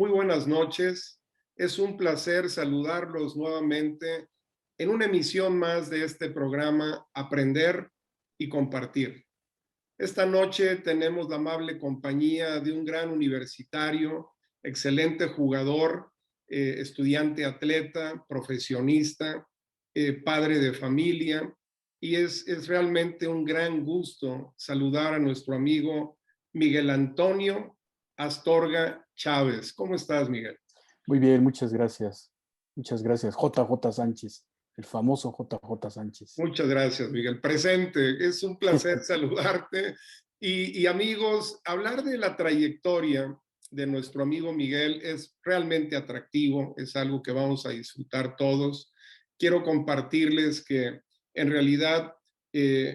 muy buenas noches. Es un placer saludarlos nuevamente en una emisión más de este programa Aprender y Compartir. Esta noche tenemos la amable compañía de un gran universitario, excelente jugador, estudiante atleta, profesionista, padre de familia, y es realmente un gran gusto saludar a nuestro amigo Miguel Antonio Astorga Chávez. ¿Cómo estás, Miguel? Muy bien, muchas gracias. Muchas gracias. JJ Sánchez, el famoso JJ Sánchez. Muchas gracias, Miguel. Presente. Es un placer saludarte. Y amigos, hablar de la trayectoria de nuestro amigo Miguel es realmente atractivo, es algo que vamos a disfrutar todos. Quiero compartirles que en realidad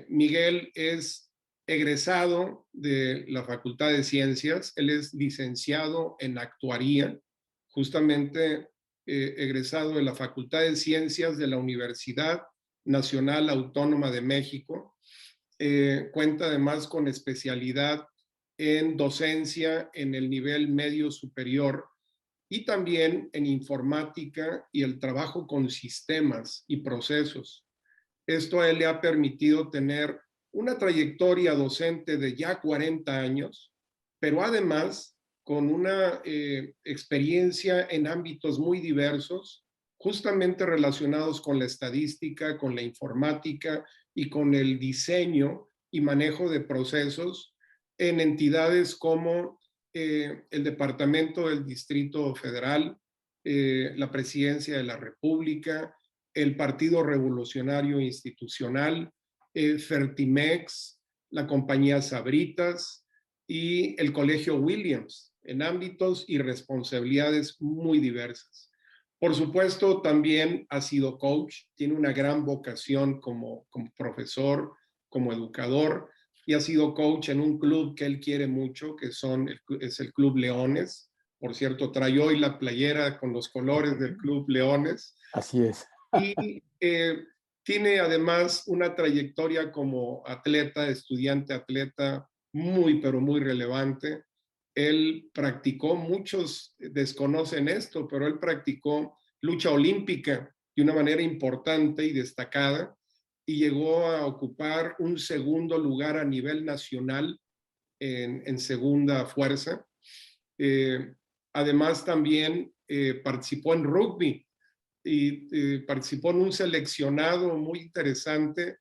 Miguel es egresado de la Facultad de Ciencias, él es licenciado en actuaría, justamente egresado de la Facultad de Ciencias de la Universidad Nacional Autónoma de México. Cuenta además con especialidad en docencia en el nivel medio superior y también en informática y el trabajo con sistemas y procesos. Esto a él le ha permitido tener una trayectoria docente de ya 40 años, pero además con una experiencia en ámbitos muy diversos, justamente relacionados con la estadística, con la informática y con el diseño y manejo de procesos en entidades como el Departamento del Distrito Federal, la Presidencia de la República, el Partido Revolucionario Institucional, Fertimex, la compañía Sabritas y el Colegio Williams, en ámbitos y responsabilidades muy diversas. Por supuesto, también ha sido coach, tiene una gran vocación como profesor, como educador, y ha sido coach en un club que él quiere mucho, que es el Club Leones. Por cierto, trae hoy la playera con los colores del Club Leones. Así es. Y tiene además una trayectoria como atleta, estudiante atleta, muy, pero muy relevante. Él practicó, muchos desconocen esto, pero él practicó lucha olímpica de una manera importante y destacada y llegó a ocupar un segundo lugar a nivel nacional en segunda fuerza. Además también participó en rugby y participó en un seleccionado muy interesante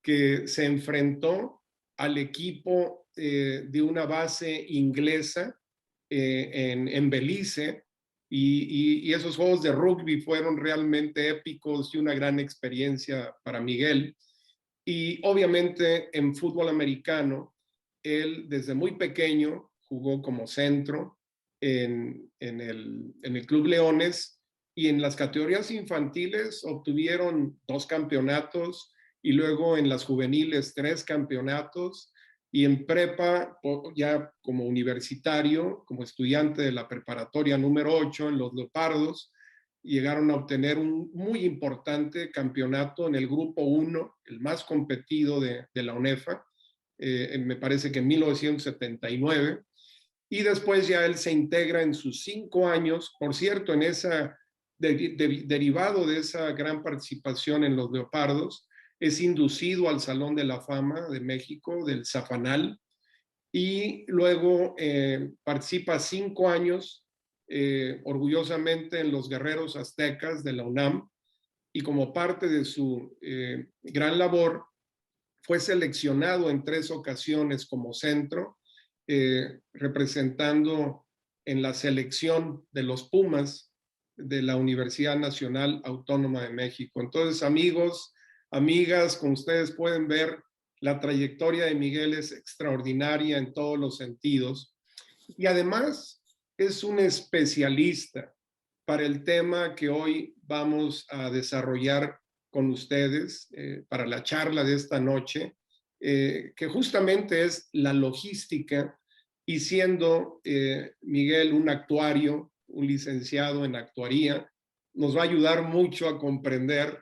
que se enfrentó al equipo de una base inglesa en Belice y esos juegos de rugby fueron realmente épicos y una gran experiencia para Miguel. Y obviamente en fútbol americano, él desde muy pequeño jugó como centro en el Club Leones y en las categorías infantiles obtuvieron 2 campeonatos y luego en las juveniles 3 campeonatos y en prepa ya como universitario, como estudiante de la preparatoria número 8 en los Leopardos, llegaron a obtener un muy importante campeonato en el grupo 1, el más competido de la UNEFA, me parece que en 1979, y después ya él se integra en sus 5 años, por cierto, en esa derivado de esa gran participación en los Leopardos, es inducido al Salón de la Fama de México, del Zafanal, y luego participa 5 años orgullosamente en los Guerreros Aztecas de la UNAM, y como parte de su gran labor, fue seleccionado en 3 ocasiones como centro, representando en la selección de los Pumas de la Universidad Nacional Autónoma de México. Entonces, amigos, amigas, como ustedes pueden ver, la trayectoria de Miguel es extraordinaria en todos los sentidos. Y además es un especialista para el tema que hoy vamos a desarrollar con ustedes para la charla de esta noche, que justamente es la logística, y siendo Miguel un actuario, un licenciado en actuaría, nos va a ayudar mucho a comprender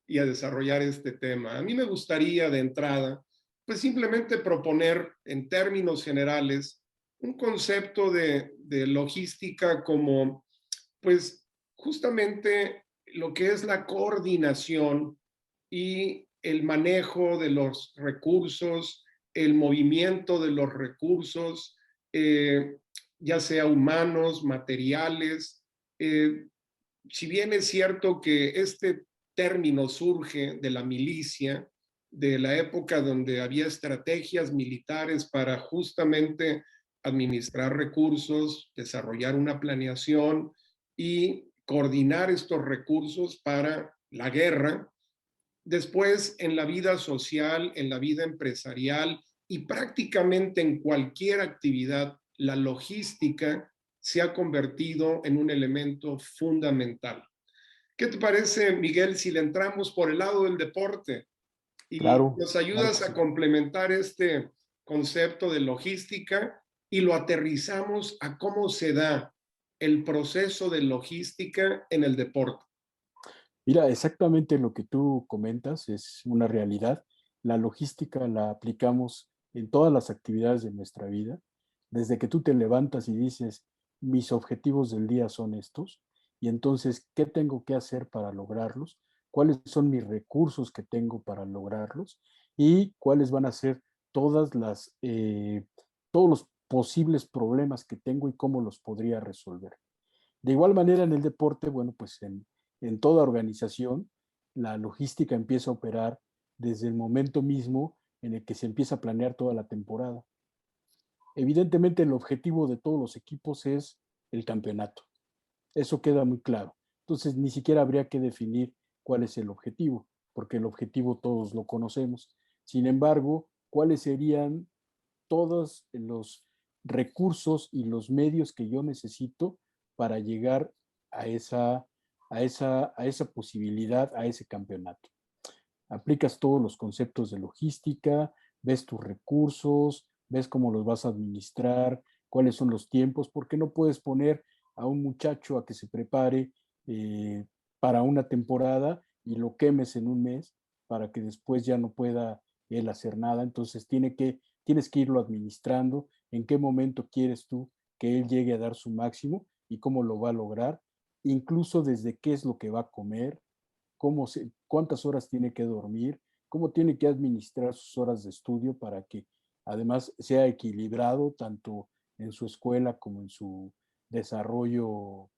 y a desarrollar este tema. A mí me gustaría de entrada, pues simplemente proponer en términos generales un concepto de logística como, pues, justamente lo que es la coordinación y el manejo de los recursos, el movimiento de los recursos, eh, ya sea humanos, materiales. Eh, si bien es cierto que este término surge de la milicia, de la época donde había estrategias militares para justamente administrar recursos, desarrollar una planeación y coordinar estos recursos para la guerra. Después, en la vida social, en la vida empresarial y prácticamente en cualquier actividad, la logística se ha convertido en un elemento fundamental. ¿Qué te parece, Miguel, si le entramos por el lado del deporte y Claro, nos claro que ayudas a sí. complementar este concepto de logística y lo aterrizamos a cómo se da el proceso de logística en el deporte? Mira, exactamente lo que tú comentas es una realidad. La logística la aplicamos en todas las actividades de nuestra vida. Desde que tú te levantas y dices, mis objetivos del día son estos, y entonces, ¿qué tengo que hacer para lograrlos? ¿Cuáles son mis recursos que tengo para lograrlos? Y cuáles van a ser todas todos los posibles problemas que tengo y cómo los podría resolver. De igual manera, en el deporte, bueno, pues en toda organización, la logística empieza a operar desde el momento mismo en el que se empieza a planear toda la temporada. Evidentemente, el objetivo de todos los equipos es el campeonato. Eso queda muy claro. Entonces, ni siquiera habría que definir cuál es el objetivo, porque el objetivo todos lo conocemos. Sin embargo, ¿cuáles serían todos los recursos y los medios que yo necesito para llegar a esa posibilidad, a ese campeonato? Aplicas todos los conceptos de logística, ves tus recursos, ves cómo los vas a administrar, cuáles son los tiempos, porque no puedes poner a un muchacho a que se prepare para una temporada y lo quemes en un mes para que después ya no pueda él hacer nada. Entonces tienes que irlo administrando, en qué momento quieres tú que él llegue a dar su máximo y cómo lo va a lograr, incluso desde qué es lo que va a comer, cuántas horas tiene que dormir, cómo tiene que administrar sus horas de estudio para que además sea equilibrado tanto en su escuela como en su desarrollo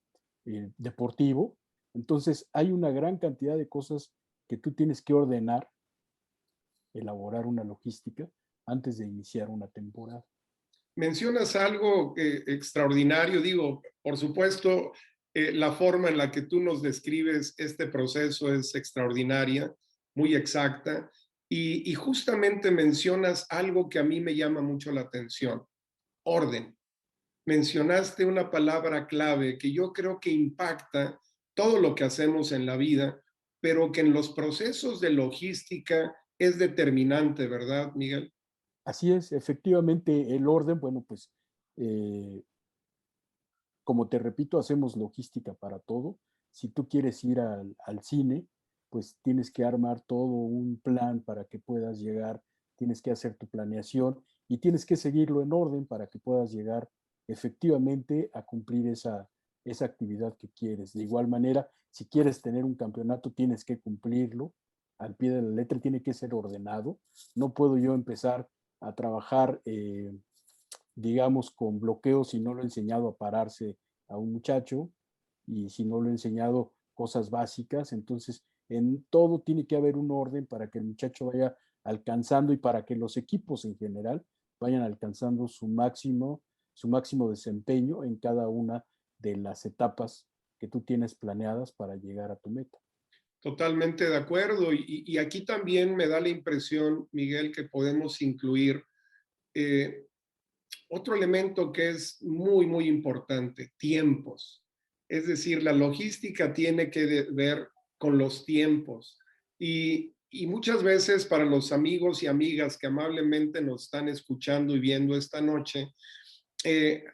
deportivo. Entonces hay una gran cantidad de cosas que tú tienes que ordenar, elaborar una logística antes de iniciar una temporada. Mencionas algo extraordinario, digo, por supuesto, la forma en la que tú nos describes este proceso es extraordinaria, muy exacta, y justamente mencionas algo que a mí me llama mucho la atención, orden. Mencionaste una palabra clave que yo creo que impacta todo lo que hacemos en la vida, pero que en los procesos de logística es determinante, ¿verdad, Miguel? Así es, efectivamente, el orden, bueno, pues eh, como te repito, hacemos logística para todo. Si tú quieres ir al cine, pues tienes que armar todo un plan para que puedas llegar, tienes que hacer tu planeación y tienes que seguirlo en orden para que puedas llegar efectivamente a cumplir esa actividad que quieres. De igual manera, si quieres tener un campeonato, tienes que cumplirlo al pie de la letra, tiene que ser ordenado. No puedo yo empezar a trabajar digamos, con bloqueos si no lo he enseñado a pararse a un muchacho y si no lo he enseñado cosas básicas. Entonces, en todo tiene que haber un orden para que el muchacho vaya alcanzando y para que los equipos en general vayan alcanzando su máximo desempeño en cada una de las etapas que tú tienes planeadas para llegar a tu meta. Totalmente de acuerdo. Y aquí también me da la impresión, Miguel, que podemos incluir eh, otro elemento que es muy, muy importante, tiempos. Es decir, la logística tiene que ver con los tiempos. Y muchas veces para los amigos y amigas que amablemente nos están escuchando y viendo esta noche, eh,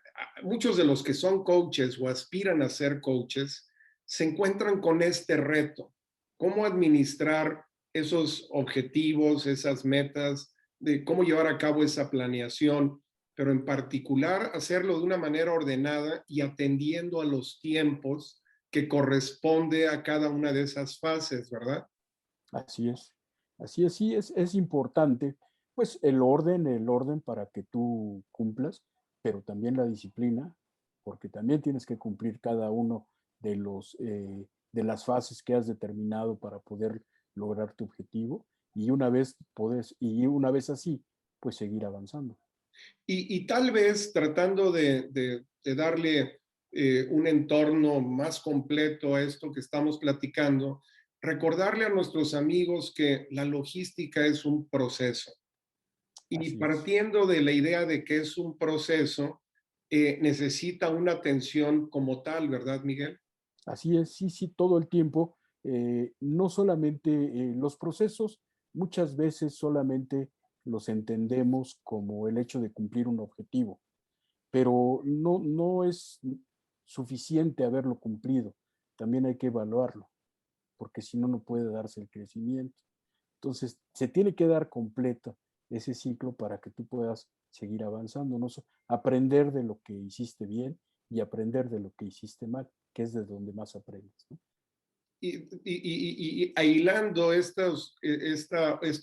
muchos de los que son coaches o aspiran a ser coaches se encuentran con este reto, cómo administrar esos objetivos, esas metas, de cómo llevar a cabo esa planeación, pero en particular hacerlo de una manera ordenada y atendiendo a los tiempos que corresponde a cada una de esas fases, ¿verdad? Así es, así es, sí, es importante, pues el orden para que tú cumplas, pero también la disciplina, porque también tienes que cumplir cada uno de las fases que has determinado para poder lograr tu objetivo, y una vez así, pues seguir avanzando. Y tal vez tratando de darle un entorno más completo a esto que estamos platicando, recordarle a nuestros amigos que la logística es un proceso. Y Así es. partiendo de la idea de que es un proceso, necesita una atención como tal, ¿verdad, Miguel? Así es, sí, sí, todo el tiempo. No solamente los procesos, muchas veces solamente los entendemos como el hecho de cumplir un objetivo, pero no es suficiente haberlo cumplido. También hay que evaluarlo, porque si no, no puede darse el crecimiento. Entonces, se tiene que dar completo ese ciclo para que tú puedas seguir avanzando, ¿no? Aprender de lo que hiciste bien y aprender de lo que hiciste mal, que es de donde más aprendes, ¿no? Y ahilando este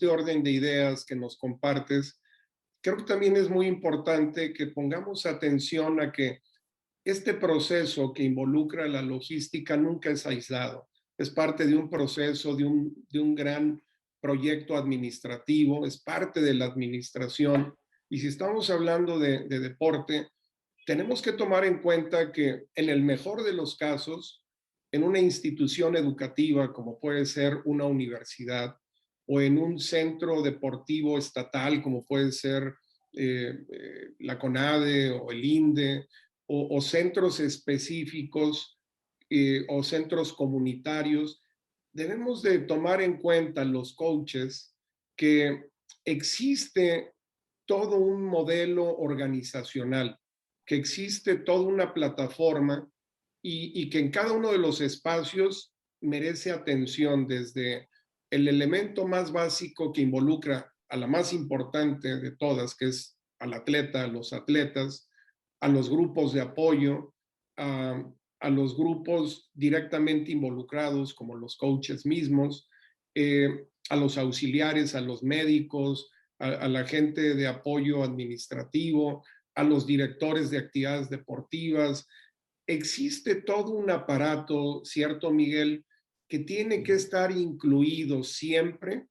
orden de ideas que nos compartes, creo que también es muy importante que pongamos atención a que este proceso que involucra la logística nunca es aislado. Es parte de un proceso, de un gran proyecto administrativo, es parte de la administración. Y si estamos hablando de deporte, tenemos que tomar en cuenta que en el mejor de los casos, en una institución educativa como puede ser una universidad o en un centro deportivo estatal como puede ser la CONADE o el INDE o centros específicos o centros comunitarios, debemos de tomar en cuenta los coaches que existe todo un modelo organizacional, que existe toda una plataforma y que en cada uno de los espacios merece atención desde el elemento más básico que involucra a la más importante de todas, que es al atleta, a los atletas, a los grupos de apoyo, a los grupos directamente involucrados, como los coaches mismos, a los auxiliares, a los médicos, a la gente de apoyo administrativo, a los directores de actividades deportivas. Existe todo un aparato, ¿cierto, Miguel?, que tiene que estar incluido siempre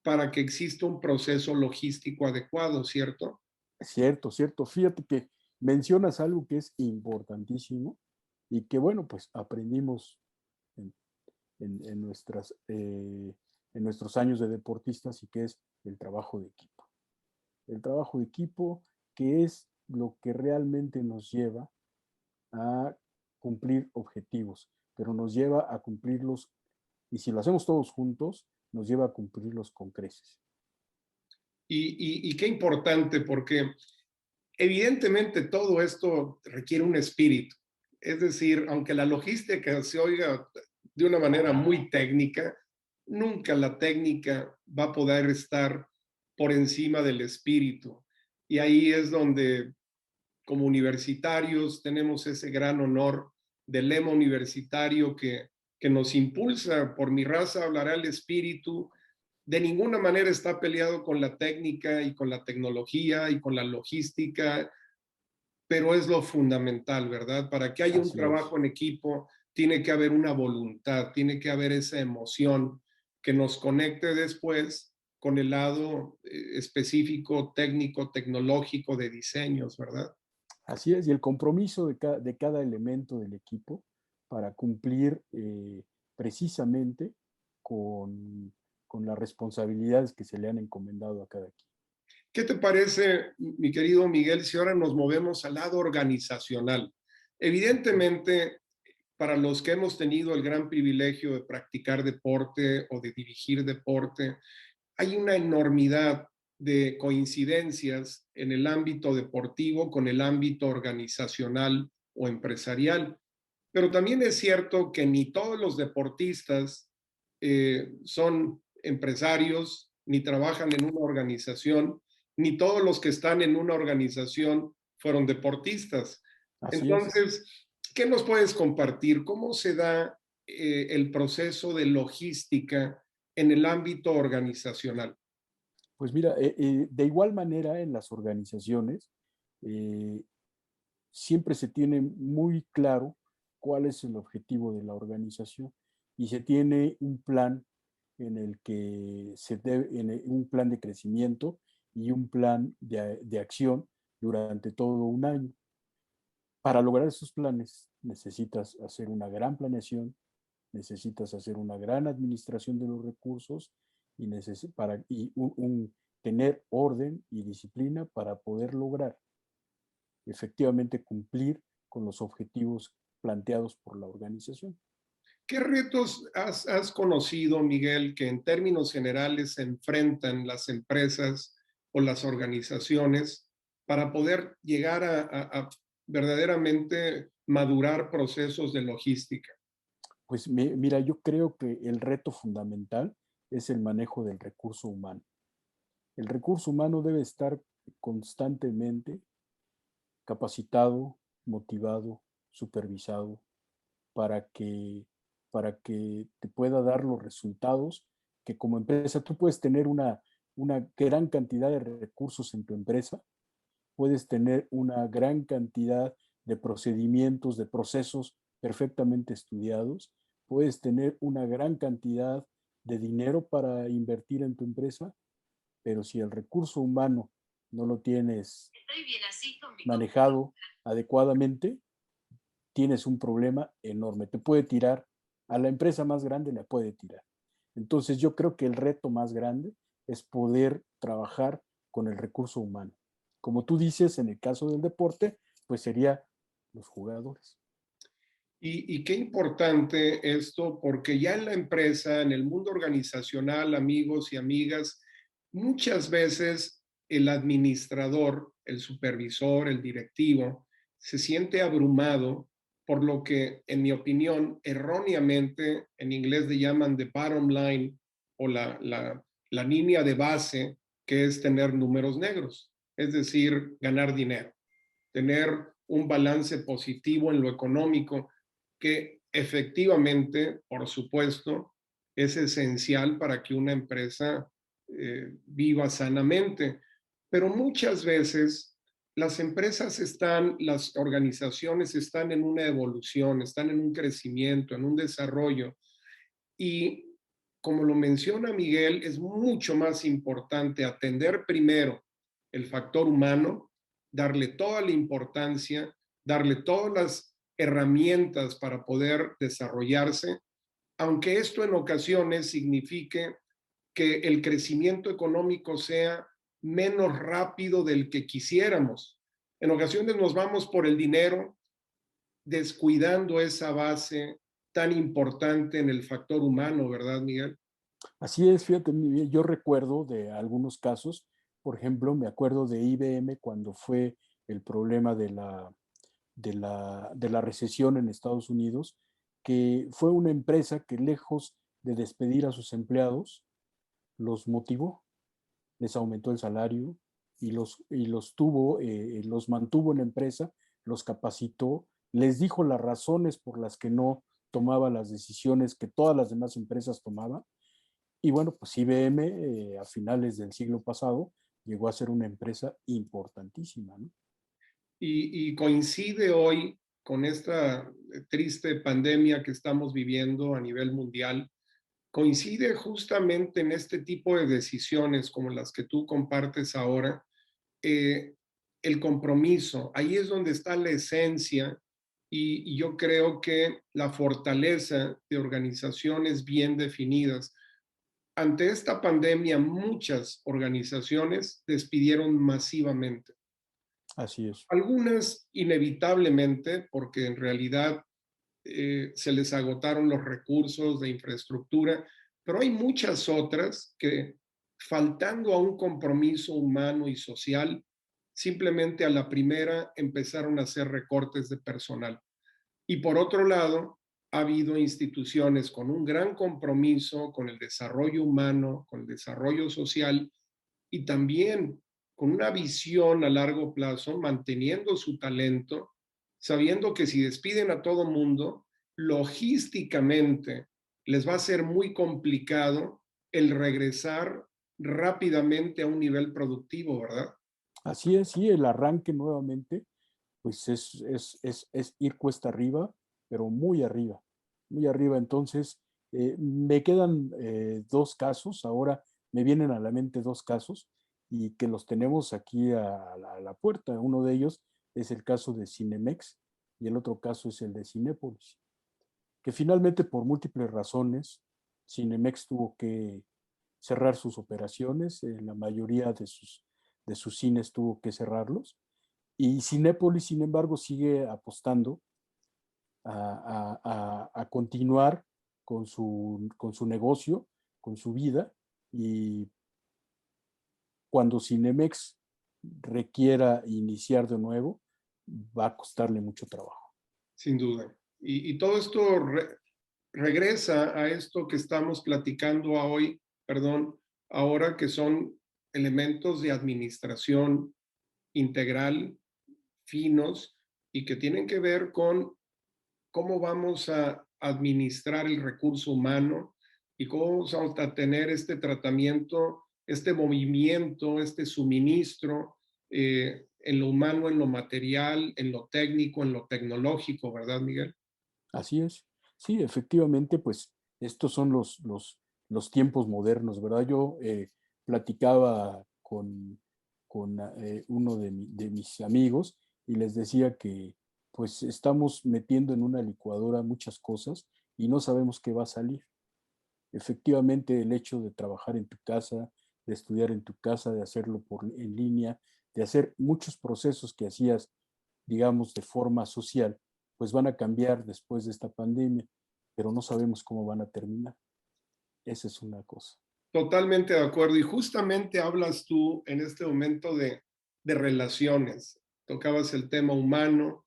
para que exista un proceso logístico adecuado, ¿cierto? Cierto, cierto. Fíjate que mencionas algo que es importantísimo y que, bueno, pues aprendimos en, en en nuestros años de deportistas y que es el trabajo de equipo. El trabajo de equipo que es lo que realmente nos lleva a cumplir objetivos, pero nos lleva a cumplirlos, y si lo hacemos todos juntos, nos lleva a cumplirlos con creces. Y qué importante, porque evidentemente todo esto requiere un espíritu. Es decir, aunque la logística se oiga de una manera muy técnica, nunca la técnica va a poder estar por encima del espíritu. Y ahí es donde, como universitarios, tenemos ese gran honor del lema universitario que nos impulsa: por mi raza hablará el espíritu. De ninguna manera está peleado con la técnica y con la tecnología y con la logística, pero es lo fundamental, ¿verdad? Para que haya un Así es. trabajo en equipo, tiene que haber una voluntad, tiene que haber esa emoción que nos conecte después con el lado específico, técnico, tecnológico de diseños, ¿verdad? Así es, y el compromiso de cada elemento del equipo para cumplir precisamente con las responsabilidades que se le han encomendado a cada quien. ¿Qué te parece, mi querido Miguel, si ahora nos movemos al lado organizacional? Evidentemente, para los que hemos tenido el gran privilegio de practicar deporte o de dirigir deporte, hay una enormidad de coincidencias en el ámbito deportivo con el ámbito organizacional o empresarial. Pero también es cierto que ni todos los deportistas son empresarios, ni trabajan en una organización, ni todos los que están en una organización fueron deportistas. Así es. Entonces, ¿qué nos puedes compartir? ¿Cómo se da el proceso de logística en el ámbito organizacional? Pues mira, de igual manera en las organizaciones, eh, siempre se tiene muy claro cuál es el objetivo de la organización y se tiene un plan en el que se debe, un plan de crecimiento y un plan de acción durante todo un año. Para lograr esos planes necesitas hacer una gran planeación, necesitas hacer una gran administración de los recursos y, tener orden y disciplina para poder lograr efectivamente cumplir con los objetivos planteados por la organización. ¿Qué retos has conocido, Miguel, que en términos generales se enfrentan las empresas o las organizaciones para poder llegar a verdaderamente madurar procesos de logística? Pues mira, yo creo que el reto fundamental es el manejo del recurso humano. El recurso humano debe estar constantemente capacitado, motivado, supervisado para que, para que te pueda dar los resultados que como empresa tú puedes tener una gran cantidad de recursos en tu empresa, puedes tener una gran cantidad de procedimientos, de procesos perfectamente estudiados, puedes tener una gran cantidad de dinero para invertir en tu empresa, pero si el recurso humano no lo tienes manejado adecuadamente, tienes un problema enorme. Te puede tirar, a la empresa más grande le puede tirar. Entonces yo creo que el reto más grande es poder trabajar con el recurso humano. Como tú dices, en el caso del deporte, pues sería los jugadores. Y qué importante esto, porque ya en la empresa, en el mundo organizacional, amigos y amigas, muchas veces el administrador, el supervisor, el directivo, se siente abrumado por lo que, en mi opinión, erróneamente en inglés le llaman the bottom line o la línea de base, que es tener números negros, es decir, ganar dinero, tener un balance positivo en lo económico, que efectivamente, por supuesto, es esencial para que una empresa viva sanamente. Pero muchas veces las empresas están, las organizaciones están en una evolución, están en un crecimiento, en un desarrollo. Y como lo menciona Miguel, es mucho más importante atender primero el factor humano, darle toda la importancia, darle todas las herramientas para poder desarrollarse, aunque esto en ocasiones signifique que el crecimiento económico sea menos rápido del que quisiéramos. En ocasiones nos vamos por el dinero, descuidando esa base tan importante en el factor humano, ¿verdad, Miguel? Así es, fíjate, yo recuerdo de algunos casos, por ejemplo, me acuerdo de IBM cuando fue el problema de la recesión en Estados Unidos, que fue una empresa que lejos de despedir a sus empleados, los motivó, les aumentó el salario los mantuvo en la empresa, los capacitó, les dijo las razones por las que no tomaba las decisiones que todas las demás empresas tomaban. Y bueno, pues IBM a finales del siglo pasado llegó a ser una empresa importantísima, ¿no? Y coincide hoy con esta triste pandemia que estamos viviendo a nivel mundial, coincide justamente en este tipo de decisiones como las que tú compartes ahora, eh, el compromiso. Ahí es donde está la esencia y yo creo que la fortaleza de organizaciones bien definidas. Ante esta pandemia, muchas organizaciones despidieron masivamente. Así es. Algunas inevitablemente, porque en realidad se les agotaron los recursos de infraestructura, pero hay muchas otras que, faltando a un compromiso humano y social, simplemente a la primera empezaron a hacer recortes de personal. Y por otro lado, ha habido instituciones con un gran compromiso con el desarrollo humano, con el desarrollo social y también con una visión a largo plazo, manteniendo su talento, sabiendo que si despiden a todo mundo, logísticamente les va a ser muy complicado el regresar rápidamente a un nivel productivo, ¿verdad? Así es, sí, el arranque nuevamente, pues es ir cuesta arriba, pero muy arriba, muy arriba. Entonces, me quedan dos casos, ahora me vienen a la mente dos casos y que los tenemos aquí a la puerta. Uno de ellos es el caso de Cinemex y el otro caso es el de Cinépolis, que finalmente por múltiples razones, Cinemex tuvo que cerrar sus operaciones, la mayoría de sus cines tuvo que cerrarlos, y Cinépolis, sin embargo, sigue apostando a continuar con su negocio, con su vida, y cuando Cinemex requiera iniciar de nuevo, va a costarle mucho trabajo. Sin duda. Y todo esto regresa a esto que estamos platicando hoy, perdón, ahora que son elementos de administración integral, finos, y que tienen que ver con cómo vamos a administrar el recurso humano y cómo vamos a tener este tratamiento, este movimiento, este suministro en lo humano, en lo material, en lo técnico, en lo tecnológico, ¿verdad, Miguel? Así es. Sí, efectivamente, pues estos son los tiempos modernos, ¿verdad? Yo platicaba con uno de mis amigos y les decía que pues estamos metiendo en una licuadora muchas cosas y no sabemos qué va a salir. Efectivamente, el hecho de trabajar en tu casa, de estudiar en tu casa, de hacerlo en línea, de hacer muchos procesos que hacías, digamos, de forma social, pues van a cambiar después de esta pandemia, pero no sabemos cómo van a terminar. Esa es una cosa. Totalmente de acuerdo. Y justamente hablas tú en este momento de relaciones. Tocabas el tema humano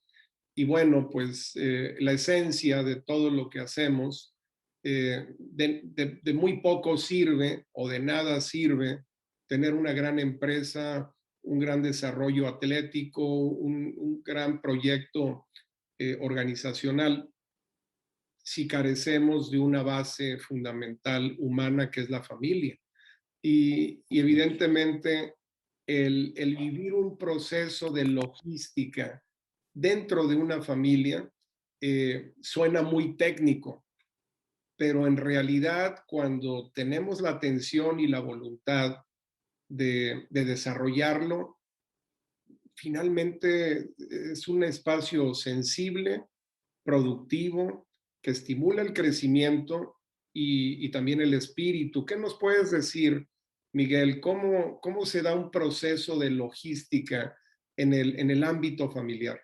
y bueno, pues la esencia de todo lo que hacemos, de muy poco sirve o de nada sirve tener una gran empresa, un gran desarrollo atlético, un gran proyecto organizacional si carecemos de una base fundamental humana que es la familia. Y evidentemente el vivir un proceso de logística dentro de una familia suena muy técnico, pero en realidad cuando tenemos la atención y la voluntad de desarrollarlo, finalmente es un espacio sensible, productivo, que estimula el crecimiento y también el espíritu. ¿Qué nos puedes decir, Miguel? ¿Cómo se da un proceso de logística en el ámbito familiar?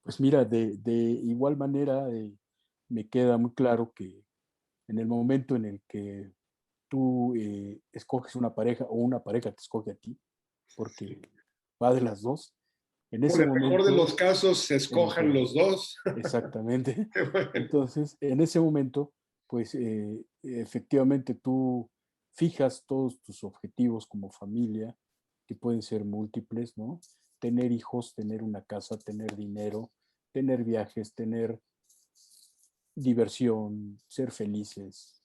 Pues mira, de igual manera, me queda muy claro que en el momento en el que tú escoges una pareja o una pareja te escoge a ti, porque va de las dos, en O en ese el mejor de los momento, casos se en escojan los dos. exactamente. Qué bueno. Entonces, en ese momento, pues efectivamente tú fijas todos tus objetivos como familia, que pueden ser múltiples, ¿no? Tener hijos, tener una casa, tener dinero, tener viajes, tener diversión, ser felices,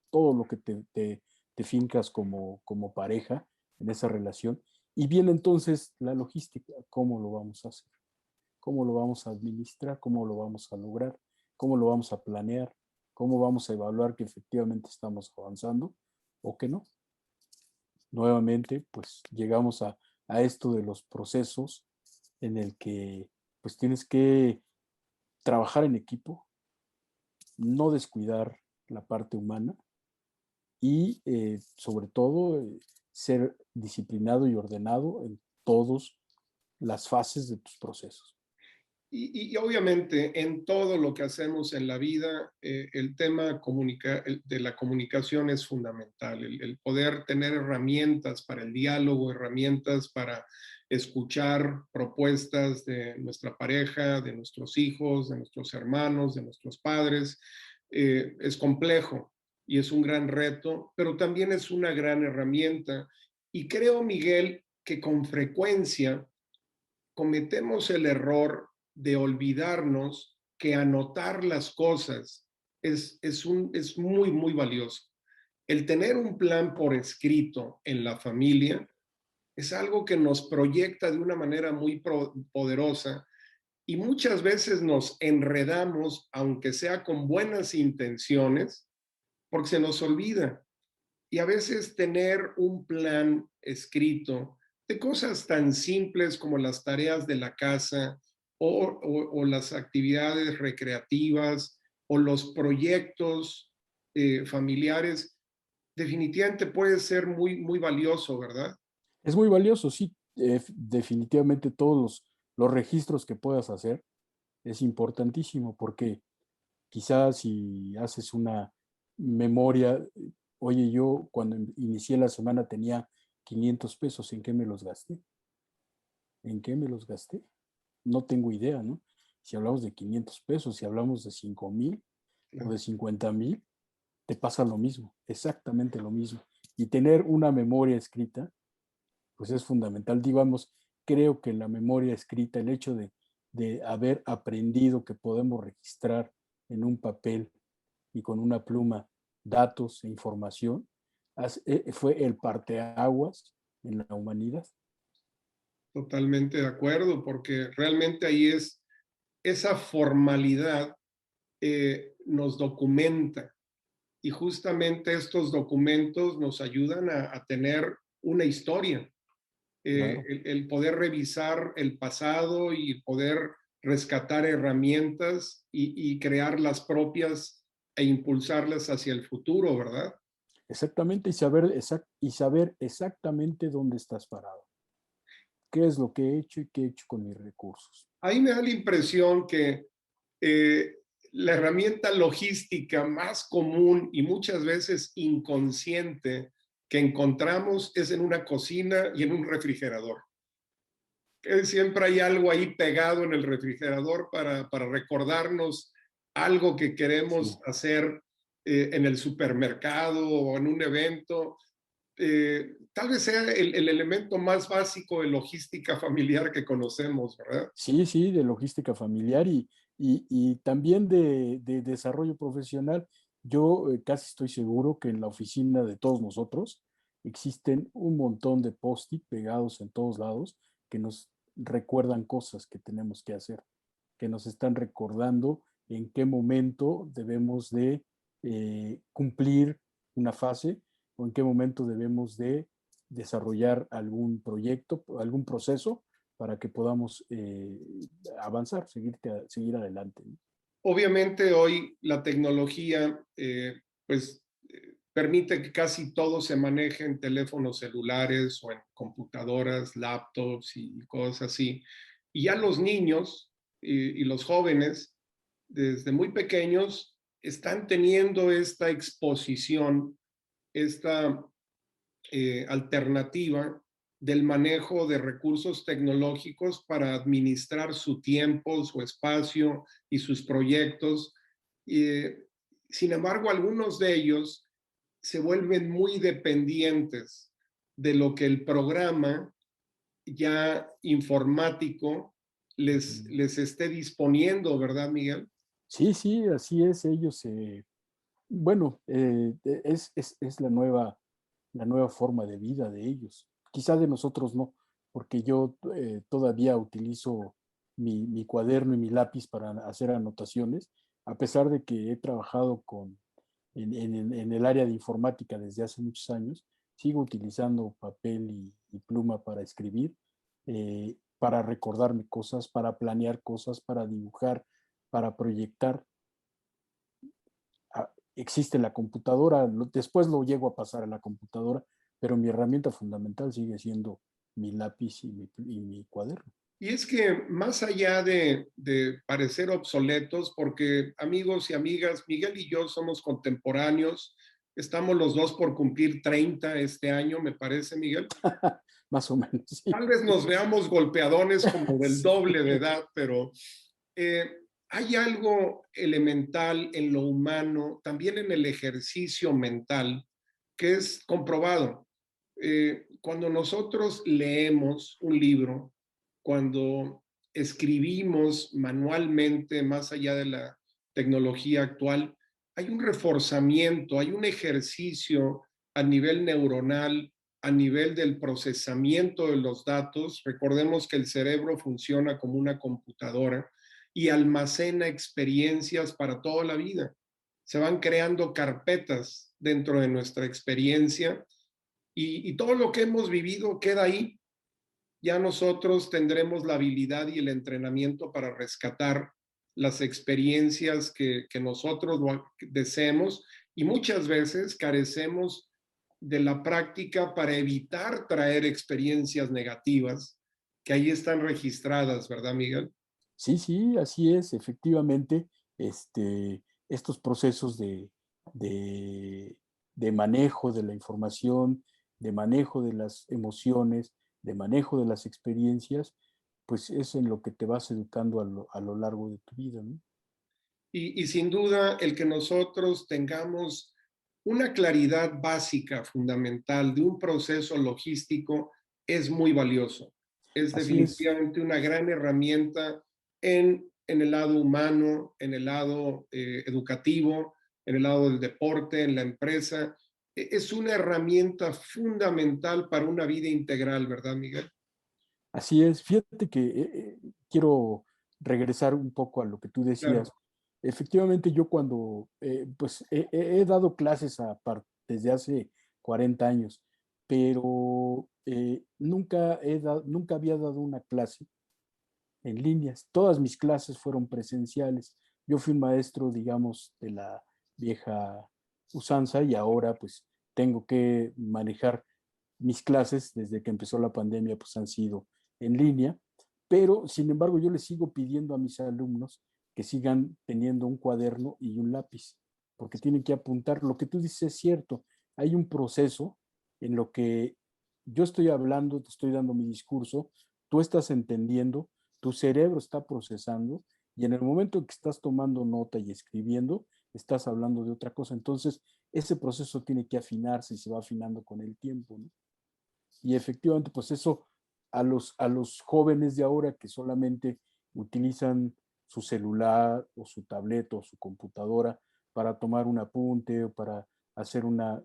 todo lo que te fincas como pareja en esa relación. Y viene entonces la logística, ¿cómo lo vamos a hacer? ¿Cómo lo vamos a administrar? ¿Cómo lo vamos a lograr? ¿Cómo lo vamos a planear? ¿Cómo vamos a evaluar que efectivamente estamos avanzando o que no? Nuevamente, pues llegamos a esto de los procesos en el que pues tienes que trabajar en equipo, no descuidar la parte humana y sobre todo ser disciplinado y ordenado en todas las fases de tus procesos. Y obviamente en todo lo que hacemos en la vida, el tema de la comunicación es fundamental, el poder tener herramientas para el diálogo, herramientas para escuchar propuestas de nuestra pareja, de nuestros hijos, de nuestros hermanos, de nuestros padres, es complejo y es un gran reto, pero también es una gran herramienta. Y creo, Miguel, que con frecuencia cometemos el error de olvidarnos que anotar las cosas es muy, muy valioso. El tener un plan por escrito en la familia es algo que nos proyecta de una manera muy poderosa y muchas veces nos enredamos, aunque sea con buenas intenciones, porque se nos olvida. Y a veces tener un plan escrito de cosas tan simples como las tareas de la casa o las actividades recreativas o los proyectos familiares, definitivamente puede ser muy, muy valioso, ¿verdad? Es muy valioso, sí, definitivamente todos los registros que puedas hacer es importantísimo porque quizás si haces una memoria, oye, yo cuando inicié la semana tenía 500 pesos, ¿en qué me los gasté? ¿En qué me los gasté? No tengo idea, ¿no? Si hablamos de 500 pesos, si hablamos de 5,000 o de 50,000, te pasa lo mismo, exactamente lo mismo. Y tener una memoria escrita, pues es fundamental. Digamos, creo que la memoria escrita, el hecho de haber aprendido que podemos registrar en un papel y con una pluma datos e información, fue el parteaguas en la humanidad. Totalmente de acuerdo, porque realmente ahí es esa formalidad nos documenta y justamente estos documentos nos ayudan a tener una historia, Claro, el poder revisar el pasado y poder rescatar herramientas y crear las propias e impulsarlas hacia el futuro, ¿verdad? exactamente, y saber exactamente dónde estás parado, qué es lo que he hecho y qué he hecho con mis recursos. Ahí me da la impresión que eh, la herramienta logística más común y muchas veces inconsciente que encontramos es en una cocina y en un refrigerador. Que siempre hay algo ahí pegado en el refrigerador para recordarnos algo que Sí, queremos hacer en el supermercado o en un evento. Tal vez sea el elemento más básico de logística familiar que conocemos, ¿verdad? sí, sí, de logística familiar y también de desarrollo profesional. Yo casi estoy seguro que en la oficina de todos nosotros existen un montón de post-it pegados en todos lados que nos recuerdan cosas que tenemos que hacer, que nos están recordando en qué momento debemos de cumplir una fase o en qué momento debemos de desarrollar algún proyecto, algún proceso para que podamos avanzar, seguir adelante, ¿no? Obviamente hoy la tecnología pues permite que casi todo se maneje en teléfonos celulares o en computadoras, laptops y cosas así. Y ya los niños y los jóvenes desde muy pequeños están teniendo esta exposición, esta alternativa del manejo de recursos tecnológicos para administrar su tiempo, su espacio y sus proyectos. Sin embargo, algunos de ellos se vuelven muy dependientes de lo que el programa ya informático les esté disponiendo, ¿verdad, Miguel? Sí, sí, así es. Ellos, bueno, es la nueva forma de vida de ellos. Quizá de nosotros no, porque yo todavía utilizo mi cuaderno y mi lápiz para hacer anotaciones, a pesar de que he trabajado en el área de informática desde hace muchos años, sigo utilizando papel y pluma para escribir, para recordarme cosas, para planear cosas, para dibujar, para proyectar. Existe la computadora, después lo llego a pasar a la computadora, pero mi herramienta fundamental sigue siendo mi lápiz y mi cuaderno. Y es que más allá de parecer obsoletos, porque amigos y amigas, Miguel y yo somos contemporáneos, estamos los dos por cumplir 30 este año, me parece, Miguel. Más o menos, sí. Tal vez nos veamos golpeadones como del Sí, doble de edad, pero hay algo elemental en lo humano, también en el ejercicio mental, que es comprobado. cuando nosotros leemos un libro, cuando escribimos manualmente, más allá de la tecnología actual, hay un reforzamiento, hay un ejercicio a nivel neuronal, a nivel del procesamiento de los datos. Recordemos que el cerebro funciona como una computadora y almacena experiencias para toda la vida. Se van creando carpetas dentro de nuestra experiencia y todo lo que hemos vivido queda ahí. Ya nosotros tendremos la habilidad y el entrenamiento para rescatar las experiencias que nosotros deseemos y muchas veces carecemos de la práctica para evitar traer experiencias negativas que ahí están registradas, ¿verdad, Miguel? Sí, sí, así es, efectivamente, estos procesos de, de manejo de la información, de manejo de las emociones, de manejo de las experiencias, pues es en lo que te vas educando a lo largo de tu vida, ¿no? Y sin duda el que nosotros tengamos una claridad básica, fundamental de un proceso logístico es muy valioso. Es Así es, definitivamente una gran herramienta en el lado humano, en el lado educativo, en el lado del deporte, en la empresa. Es una herramienta fundamental para una vida integral, ¿verdad, Miguel? así es. Fíjate que quiero regresar un poco a lo que tú Claro. decías. Efectivamente, yo cuando, pues he dado clases desde hace 40 años, pero nunca había dado una clase en líneas. Todas mis clases fueron presenciales. Yo fui un maestro, digamos, de la vieja usanza y ahora pues tengo que manejar mis clases desde que empezó la pandemia, pues han sido en línea, pero sin embargo yo les sigo pidiendo a mis alumnos que sigan teniendo un cuaderno y un lápiz, porque tienen que apuntar. Lo que tú dices es cierto, hay un proceso en lo que yo estoy hablando, te estoy dando mi discurso, tú estás entendiendo, tu cerebro está procesando y en el momento en que estás tomando nota y escribiendo, estás hablando de otra cosa. Entonces, ese proceso tiene que afinarse y se va afinando con el tiempo, ¿no? Y efectivamente, pues eso a los jóvenes de ahora que solamente utilizan su celular o su tableta o su computadora para tomar un apunte o para hacer una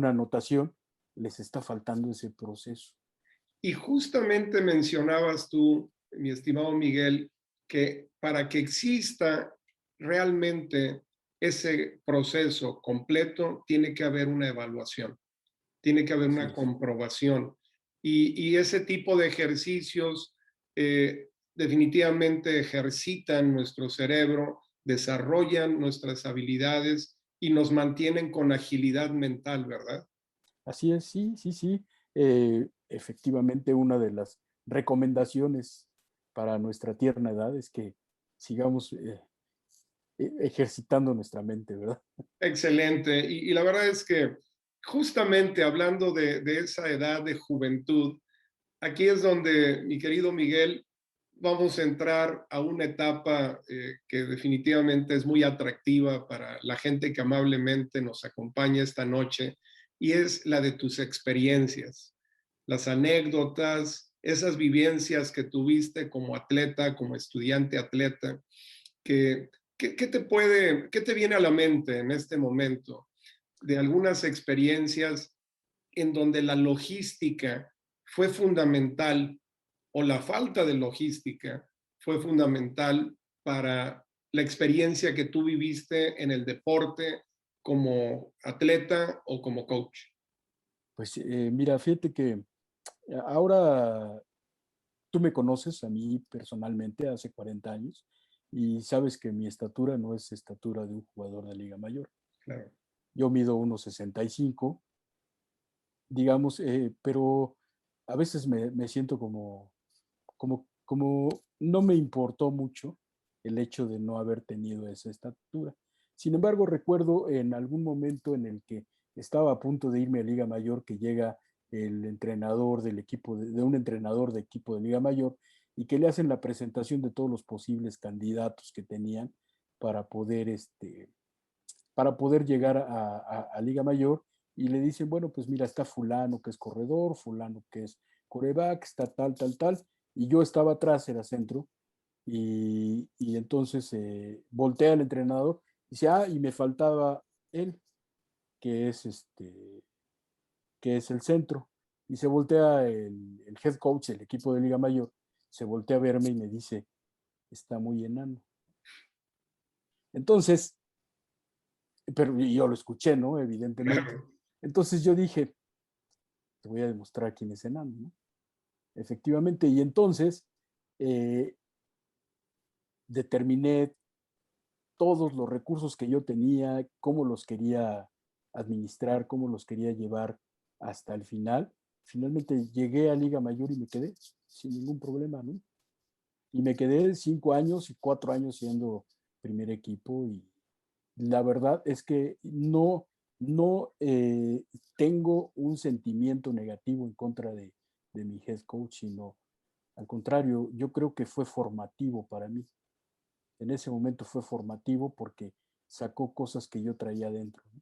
anotación, les está faltando ese proceso. Y justamente mencionabas tú, mi estimado Miguel, que para que exista realmente ese proceso completo, tiene que haber una evaluación, tiene que haber Así una es. comprobación. Y ese tipo de ejercicios definitivamente ejercitan nuestro cerebro, desarrollan nuestras habilidades y nos mantienen con agilidad mental, ¿verdad? Así es, sí, sí, sí. Efectivamente, una de las recomendaciones para nuestra tierna edad es que sigamos ejercitando nuestra mente, ¿verdad? Excelente. Y la verdad es que justamente hablando de esa edad de juventud, aquí es donde, mi querido Miguel, vamos a entrar a una etapa que definitivamente es muy atractiva para la gente que amablemente nos acompaña esta noche, y es la de tus experiencias, las anécdotas, esas vivencias que tuviste como atleta, como estudiante atleta, que, qué te viene a la mente en este momento de algunas experiencias en donde la logística fue fundamental o la falta de logística fue fundamental para la experiencia que tú viviste en el deporte como atleta o como coach? Pues mira, fíjate que ahora tú me conoces a mí personalmente hace 40 años y sabes que mi estatura no es estatura de un jugador de Liga Mayor. Claro. Yo mido 1,65, digamos, pero a veces me siento como no me importó mucho el hecho de no haber tenido esa estatura. Sin embargo, recuerdo en algún momento en el que estaba a punto de irme a Liga Mayor que llega el entrenador del equipo, de un entrenador de equipo de Liga Mayor, y que le hacen la presentación de todos los posibles candidatos que tenían para poder, para poder llegar a Liga Mayor y le dicen, bueno, pues mira, está fulano que es corredor, fulano que es quarterback, está tal, tal, tal, y yo estaba atrás, era centro, y entonces voltea el entrenador y dice, y me faltaba él, que es que es el centro. Y se voltea el head coach del equipo de Liga Mayor, se voltea a verme y me dice, está muy enano. Entonces, pero yo lo escuché, ¿no? Evidentemente. Claro. Entonces yo dije, te voy a demostrar quién es enano, ¿no? Efectivamente, y entonces eh, determiné todos los recursos que yo tenía, cómo los quería administrar, cómo los quería llevar hasta el final. Finalmente llegué a Liga Mayor y me quedé sin ningún problema, ¿no? Y me quedé 5 años y 4 años siendo primer equipo y la verdad es que no tengo un sentimiento negativo en contra de mi head coach, sino al contrario, yo creo que fue formativo para mí. En ese momento fue formativo porque sacó cosas que yo traía adentro, ¿no?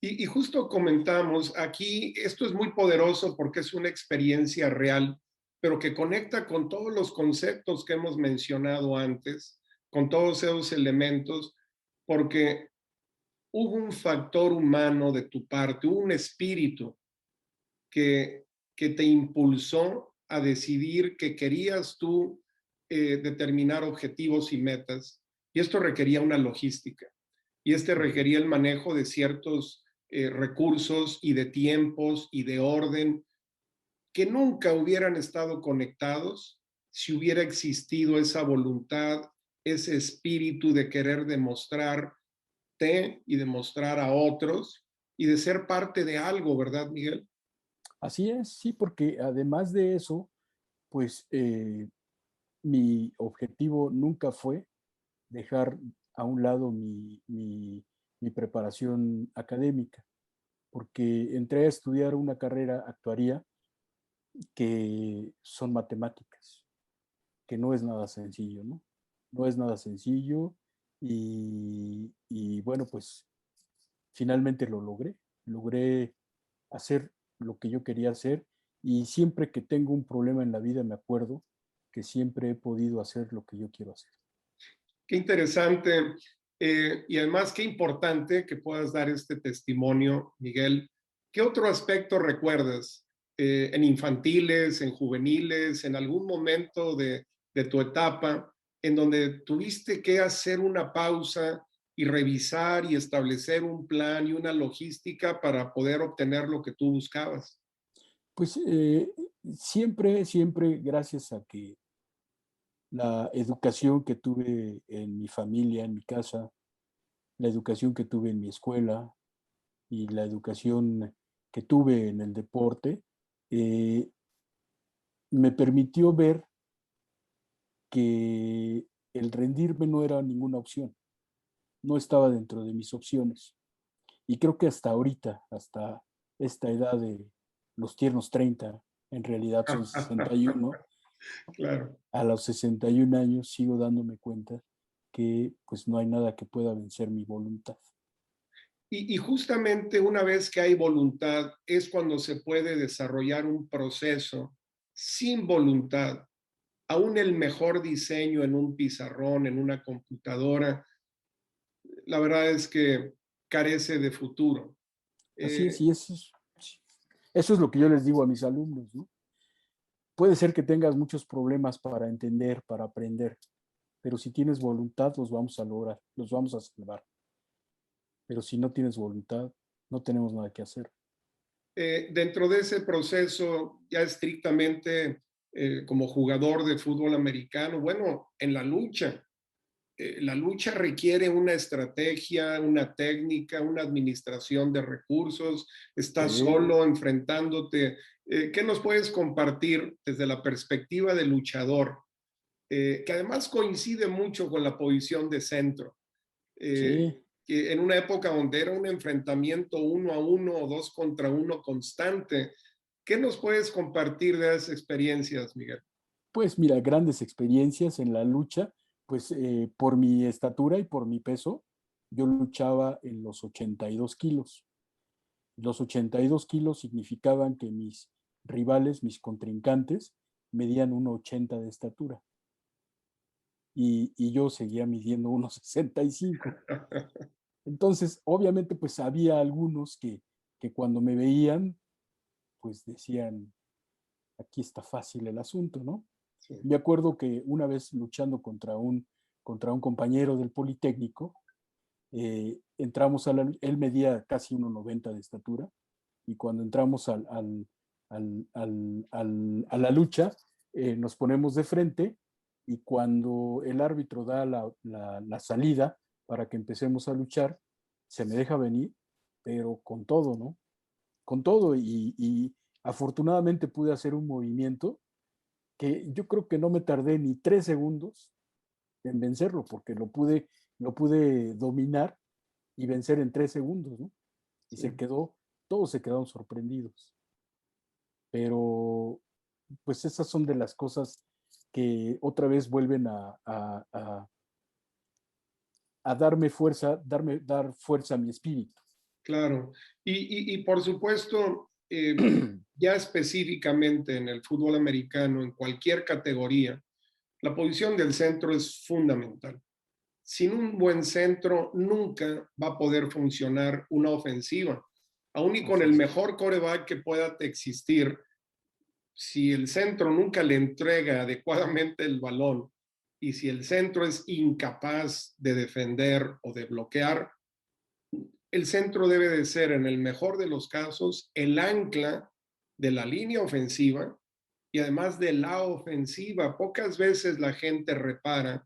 Y justo comentamos, aquí esto es muy poderoso porque es una experiencia real, pero que conecta con todos los conceptos que hemos mencionado antes, con todos esos elementos, porque hubo un factor humano de tu parte, hubo un espíritu que, que te impulsó a decidir que querías tú determinar objetivos y metas. Y esto requería una logística. Y este requería el manejo de ciertos recursos y de tiempos y de orden que nunca hubieran estado conectados si hubiera existido esa voluntad, ese espíritu de querer demostrarte y demostrar a otros y de ser parte de algo, ¿verdad, Miguel? Así es, sí, porque además de eso, pues mi objetivo nunca fue dejar a un lado mi preparación académica, porque entré a estudiar una carrera actuaría que son matemáticas, que no es nada sencillo, ¿no? No es nada sencillo y bueno, pues finalmente lo logré. Logré hacer lo que yo quería hacer y siempre que tengo un problema en la vida me acuerdo que siempre he podido hacer lo que yo quiero hacer. Qué interesante y además qué importante que puedas dar este testimonio, Miguel. ¿Qué otro aspecto recuerdas en infantiles, en juveniles, en algún momento de tu etapa en donde tuviste que hacer una pausa y revisar y establecer un plan y una logística para poder obtener lo que tú buscabas? Pues siempre gracias a que la educación que tuve en mi familia, en mi casa, la educación que tuve en mi escuela y la educación que tuve en el deporte, eh, me permitió ver que el rendirme no era ninguna opción, no estaba dentro de mis opciones. Y creo que hasta ahorita, hasta esta edad de los tiernos 30, en realidad son 61, Claro. a los 61 años sigo dándome cuenta que pues no hay nada que pueda vencer mi voluntad. Y justamente una vez que hay voluntad es cuando se puede desarrollar un proceso sin voluntad. Aún el mejor diseño en un pizarrón, en una computadora, la verdad es que carece de futuro. Así es, Eh, y eso es lo que yo les digo a mis alumnos, ¿no? Puede ser que tengas muchos problemas para entender, para aprender, pero si tienes voluntad los vamos a lograr, los vamos a salvar. Pero si no tienes voluntad, no tenemos nada que hacer. dentro de ese proceso, ya estrictamente como jugador de fútbol americano, bueno, en la lucha requiere una estrategia, una técnica, una administración de recursos. Estás Sí, solo enfrentándote. ¿Qué nos puedes compartir desde la perspectiva del luchador? Que además coincide mucho con la posición de centro. sí. Que en una época donde era un enfrentamiento 1-1 o 2-1 constante. ¿Qué nos puedes compartir de esas experiencias, Miguel? Pues mira, grandes experiencias en la lucha, pues por mi estatura y por mi peso, yo luchaba en los 82 kilos. Los 82 kilos significaban que mis rivales, mis contrincantes, medían 1,80 de estatura. Y yo seguía midiendo 1,65. Entonces, obviamente, pues había algunos que cuando me veían, pues decían, aquí está fácil el asunto, ¿no? Sí. Me acuerdo que una vez luchando contra un compañero del Politécnico, entramos él medía casi 1,90 de estatura, y cuando entramos a la lucha, nos ponemos de frente, y cuando el árbitro da la salida para que empecemos a luchar, se me deja venir, pero con todo, ¿no? Con todo, y afortunadamente pude hacer un movimiento que yo creo que no me tardé ni 3 segundos en vencerlo, porque lo pude dominar y vencer en 3 segundos, ¿no? Y Sí. todos se quedaron sorprendidos. Pero, pues esas son de las cosas que otra vez vuelven a darme fuerza, dar fuerza a mi espíritu. Claro. Y por supuesto, ya específicamente en el fútbol americano, en cualquier categoría, la posición del centro es fundamental. Sin un buen centro, nunca va a poder funcionar una ofensiva. Aún y con Así el es. mejor quarterback que pueda existir, si el centro nunca le entrega adecuadamente el balón y si el centro es incapaz de defender o de bloquear, el centro debe de ser, en el mejor de los casos, el ancla de la línea ofensiva y además de la ofensiva. Pocas veces la gente repara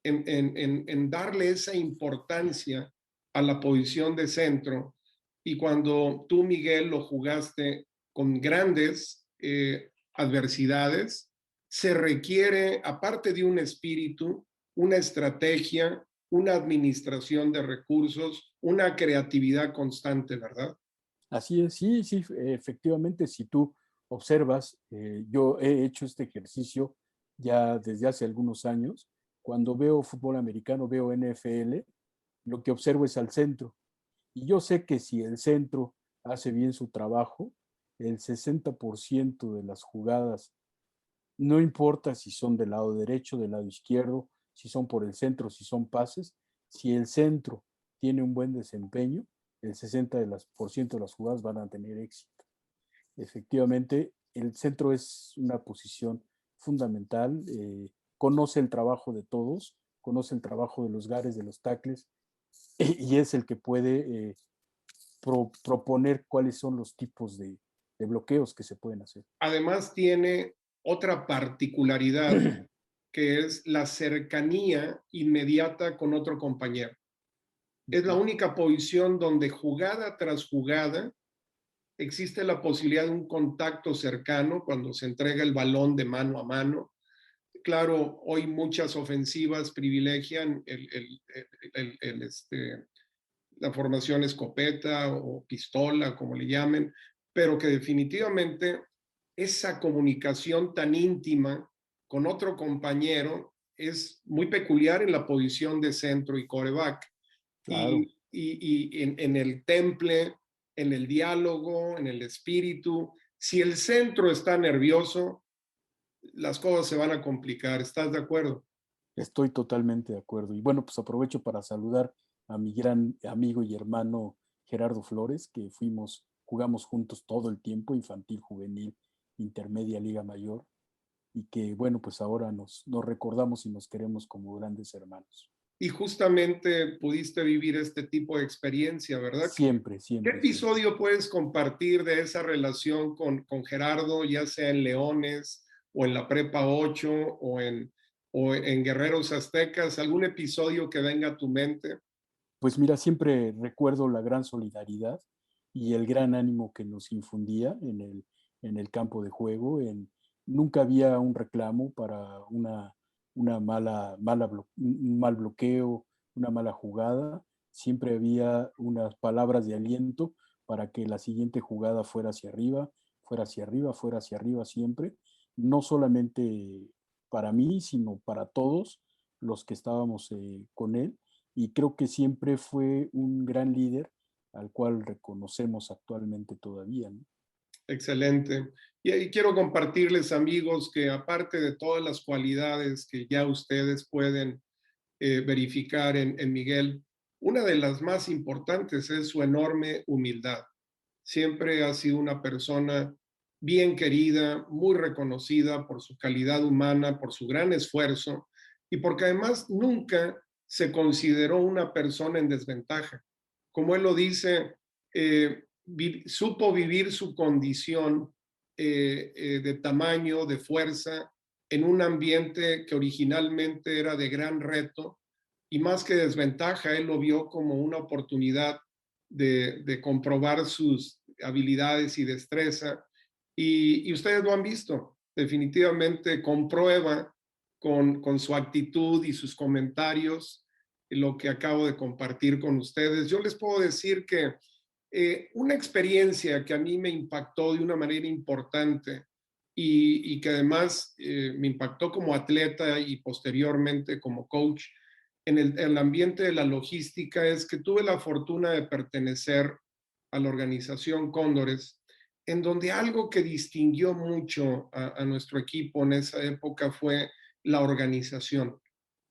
en darle esa importancia a la posición de centro. Y cuando tú, Miguel, lo jugaste con grandes adversidades, se requiere, aparte de un espíritu, una estrategia, una administración de recursos, una creatividad constante, ¿verdad? Así es, sí, sí, efectivamente, si tú observas, yo he hecho este ejercicio ya desde hace algunos años. Cuando veo fútbol americano, veo NFL, lo que observo es al centro. Y yo sé que si el centro hace bien su trabajo, el 60% de las jugadas, no importa si son del lado derecho, del lado izquierdo, si son por el centro, si son pases, si el centro tiene un buen desempeño, el 60% de las jugadas van a tener éxito. Efectivamente, el centro es una posición fundamental, conoce el trabajo de todos, conoce el trabajo de los guards, de los tackles, y es el que puede proponer cuáles son los tipos de bloqueos que se pueden hacer. Además, tiene otra particularidad que es la cercanía inmediata con otro compañero. Es la única posición donde jugada tras jugada existe la posibilidad de un contacto cercano cuando se entrega el balón de mano a mano. Claro, hoy muchas ofensivas privilegian la formación escopeta o pistola, como le llamen, pero que definitivamente esa comunicación tan íntima con otro compañero es muy peculiar en la posición de centro y quarterback. Claro, Y en el temple, en el diálogo, en el espíritu, si el centro está nervioso, las cosas se van a complicar. ¿Estás de acuerdo? estoy totalmente de acuerdo. Y bueno, pues aprovecho para saludar a mi gran amigo y hermano Gerardo Flores, que jugamos juntos todo el tiempo, infantil, juvenil, intermedia, liga mayor, y que bueno, pues ahora nos recordamos y nos queremos como grandes hermanos. Y justamente pudiste vivir este tipo de experiencia, ¿verdad? Siempre, ¿Qué siempre, siempre. episodio puedes compartir de esa relación con Gerardo, ya sea en Leones o en la Prepa 8 o en Guerreros Aztecas? ¿Algún episodio que venga a tu mente? Pues mira, siempre recuerdo la gran solidaridad y el gran ánimo que nos infundía en el campo de juego. Nunca había un reclamo para un mal bloqueo, una mala jugada. Siempre había unas palabras de aliento para que la siguiente jugada fuera hacia arriba, fuera hacia arriba, fuera hacia arriba siempre. No solamente para mí, sino para todos los que estábamos con él, y creo que siempre fue un gran líder al cual reconocemos actualmente todavía, ¿no? Excelente. Y ahí quiero compartirles, amigos, que aparte de todas las cualidades que ya ustedes pueden verificar en Miguel, una de las más importantes es su enorme humildad. Siempre ha sido una persona bien querida, muy reconocida por su calidad humana, por su gran esfuerzo y porque además nunca se consideró una persona en desventaja. Como él lo dice, supo vivir su condición de tamaño, de fuerza, en un ambiente que originalmente era de gran reto y más que desventaja, él lo vio como una oportunidad de comprobar sus habilidades y destreza. Y ustedes lo han visto, definitivamente comprueba con su actitud y sus comentarios lo que acabo de compartir con ustedes. Yo les puedo decir que una experiencia que a mí me impactó de una manera importante y que además me impactó como atleta y posteriormente como coach en el ambiente de la logística es que tuve la fortuna de pertenecer a la organización Cóndores, en donde algo que distinguió mucho a nuestro equipo en esa época fue la organización.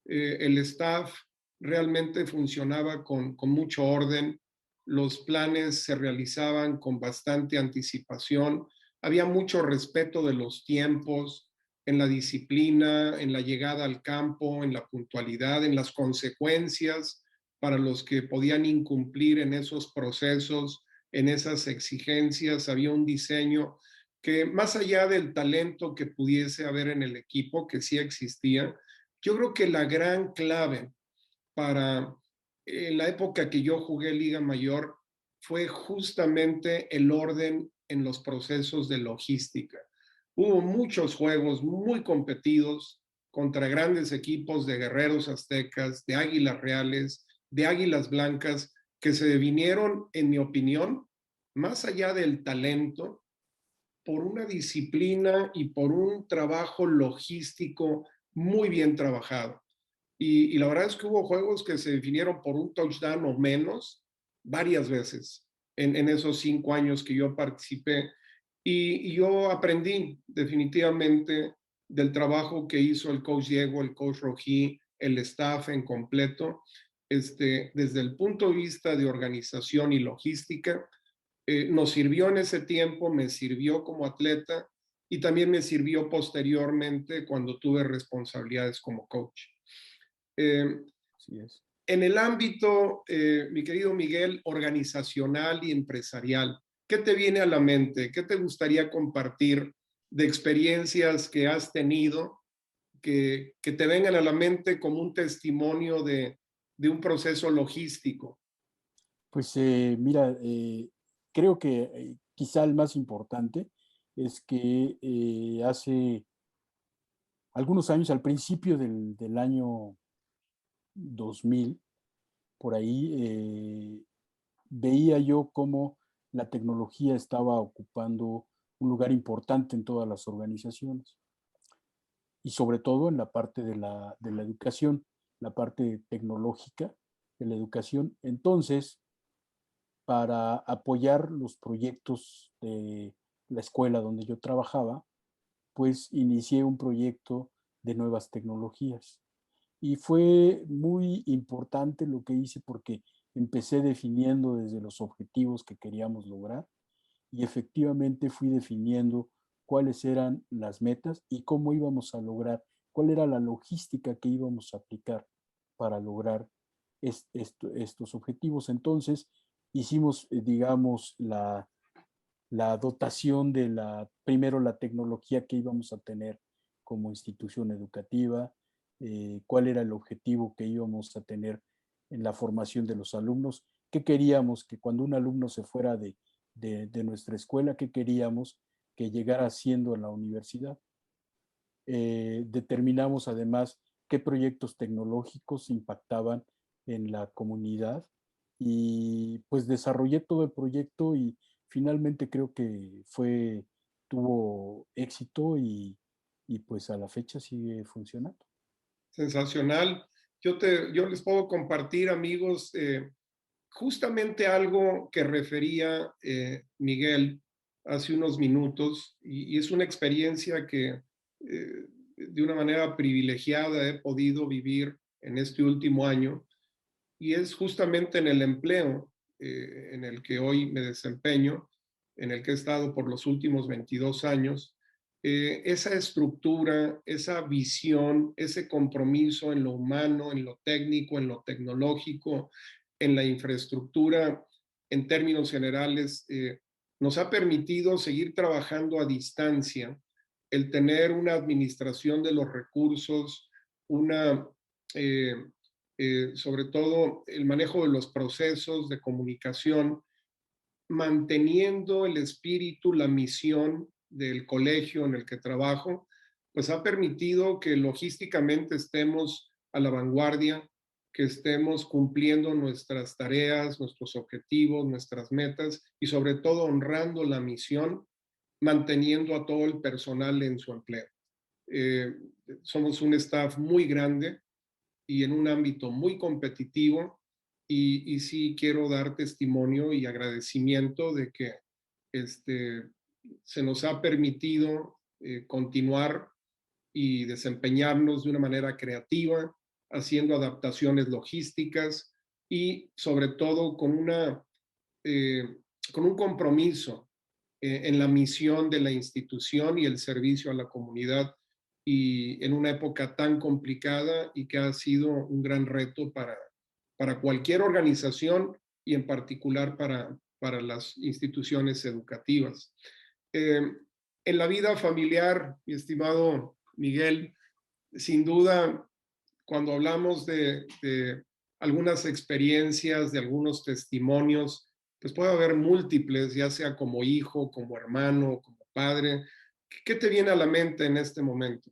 El staff realmente funcionaba con mucho orden, los planes se realizaban con bastante anticipación, había mucho respeto de los tiempos, en la disciplina, en la llegada al campo, en la puntualidad, en las consecuencias para los que podían incumplir en esos procesos, en esas exigencias. Había un diseño que más allá del talento que pudiese haber en el equipo, que sí existía, yo creo que la gran clave para la época que yo jugué Liga Mayor fue justamente el orden en los procesos de logística. Hubo muchos juegos muy competidos contra grandes equipos de guerreros aztecas, de águilas reales, de águilas blancas, que se devinieron, en mi opinión, más allá del talento, por una disciplina y por un trabajo logístico muy bien trabajado. Y la verdad es que hubo juegos que se definieron por un touchdown o menos varias veces en esos 5 años que yo participé. Y yo aprendí definitivamente del trabajo que hizo el coach Diego, el coach Rojí, el staff en completo, desde el punto de vista de organización y logística. Nos sirvió en ese tiempo, me sirvió como atleta y también me sirvió posteriormente cuando tuve responsabilidades como coach. Eh, Así es. en el ámbito, mi querido Miguel, organizacional y empresarial, ¿qué te viene a la mente? ¿Qué te gustaría compartir de experiencias que has tenido que te vengan a la mente como un testimonio de un proceso logístico? Pues mira, creo que quizá el más importante es que hace algunos años, al principio del año 2000, por ahí, veía yo cómo la tecnología estaba ocupando un lugar importante en todas las organizaciones y sobre todo en la parte de la educación, la parte tecnológica de la educación. Entonces, para apoyar los proyectos de la escuela donde yo trabajaba, pues inicié un proyecto de nuevas tecnologías. Y fue muy importante lo que hice porque empecé definiendo desde los objetivos que queríamos lograr y efectivamente fui definiendo cuáles eran las metas y cómo íbamos a lograr, cuál era la logística que íbamos a aplicar para lograr estos objetivos. Entonces, hicimos, digamos, la dotación de primero la tecnología que íbamos a tener como institución educativa, cuál era el objetivo que íbamos a tener en la formación de los alumnos, qué queríamos que cuando un alumno se fuera de nuestra escuela, qué queríamos que llegara haciendo en la universidad. Determinamos además qué proyectos tecnológicos impactaban en la comunidad y pues desarrollé todo el proyecto y finalmente creo que tuvo éxito y pues a la fecha sigue funcionando. Sensacional. Yo les puedo compartir, amigos, justamente algo que refería Miguel hace unos minutos, y es una experiencia que de una manera privilegiada he podido vivir en este último año, y es justamente en el empleo en el que hoy me desempeño, en el que he estado por los últimos 22 años, esa estructura, esa visión, ese compromiso en lo humano, en lo técnico, en lo tecnológico, en la infraestructura, en términos generales, nos ha permitido seguir trabajando a distancia, el tener una administración de los recursos, una eh, sobre todo el manejo de los procesos de comunicación, manteniendo el espíritu, la misión del colegio en el que trabajo, pues ha permitido que logísticamente estemos a la vanguardia, que estemos cumpliendo nuestras tareas, nuestros objetivos, nuestras metas y sobre todo honrando la misión, manteniendo a todo el personal en su empleo. Eh, Somos un staff muy grande, y en un ámbito muy competitivo. Y sí quiero dar testimonio y agradecimiento de que este, se nos ha permitido continuar y desempeñarnos de una manera creativa, haciendo adaptaciones logísticas y sobre todo eh, con un compromiso en la misión de la institución y el servicio a la comunidad, y en una época tan complicada y que ha sido un gran reto para cualquier organización y en particular para las instituciones educativas. Eh, en la vida familiar, mi estimado Miguel, sin duda, cuando hablamos de algunas experiencias, de algunos testimonios, pues puede haber múltiples, ya sea como hijo, como hermano, como padre. ¿Qué te viene a la mente en este momento?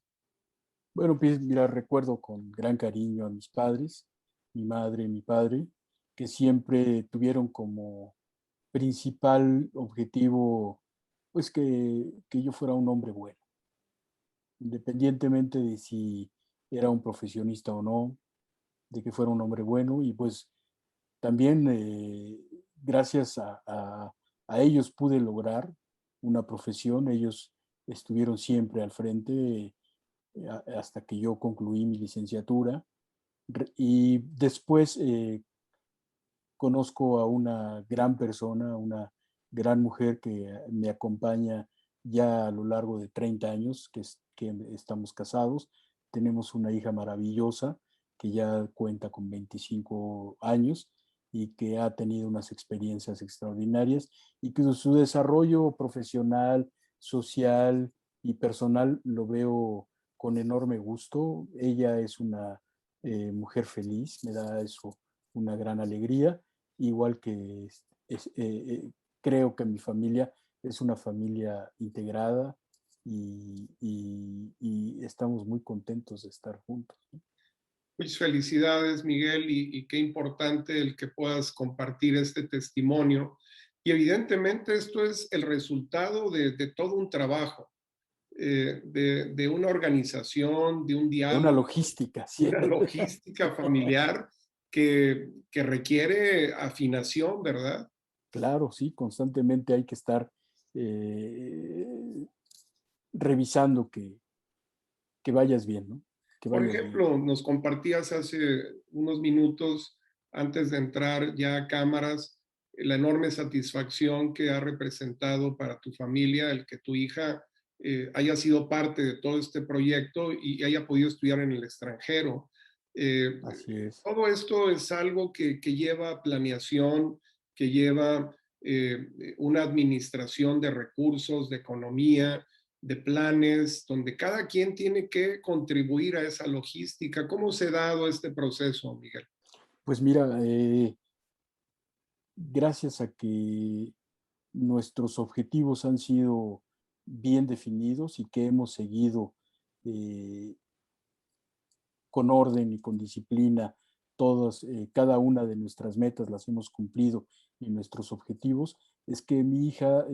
Bueno, pues mira, recuerdo con gran cariño a mis padres, mi madre y mi padre, que siempre tuvieron como principal objetivo, pues que yo fuera un hombre bueno, independientemente de si era un profesionista o no, de que fuera un hombre bueno. Y pues también gracias a ellos pude lograr una profesión. Ellos estuvieron siempre al frente hasta que yo concluí mi licenciatura. Y después conozco a una gran persona, una gran mujer que me acompaña ya a lo largo de 30 años que estamos casados. Tenemos una hija maravillosa que ya cuenta con 25 años y que ha tenido unas experiencias extraordinarias y que su desarrollo profesional, social y personal lo veo con enorme gusto. Ella es una mujer feliz, me da eso una gran alegría, igual que creo que mi familia es una familia integrada y estamos muy contentos de estar juntos, ¿no? Muchas felicidades, Miguel, y qué importante el que puedas compartir este testimonio. Y evidentemente esto es el resultado de todo un trabajo, de una organización, de un De una diálogo, logística, de sí. una logística familiar que requiere afinación, ¿verdad? Claro, sí, constantemente hay que estar eh, revisando que vayas bien, ¿no? Que Por vayas bien. ejemplo, nos compartías hace unos minutos, antes de entrar ya a cámaras, la enorme satisfacción que ha representado para tu familia el que tu hija haya sido parte de todo este proyecto y haya podido estudiar en el extranjero. Eh, Así es. Todo esto es algo que lleva planeación, que lleva una administración de recursos, de economía, de planes, donde cada quien tiene que contribuir a esa logística. ¿Cómo se ha dado este proceso, Miguel? Pues mira, gracias a que nuestros objetivos han sido bien definidos y que hemos seguido eh, con orden y con disciplina todas, cada una de nuestras metas las hemos cumplido y nuestros objetivos, es que mi hija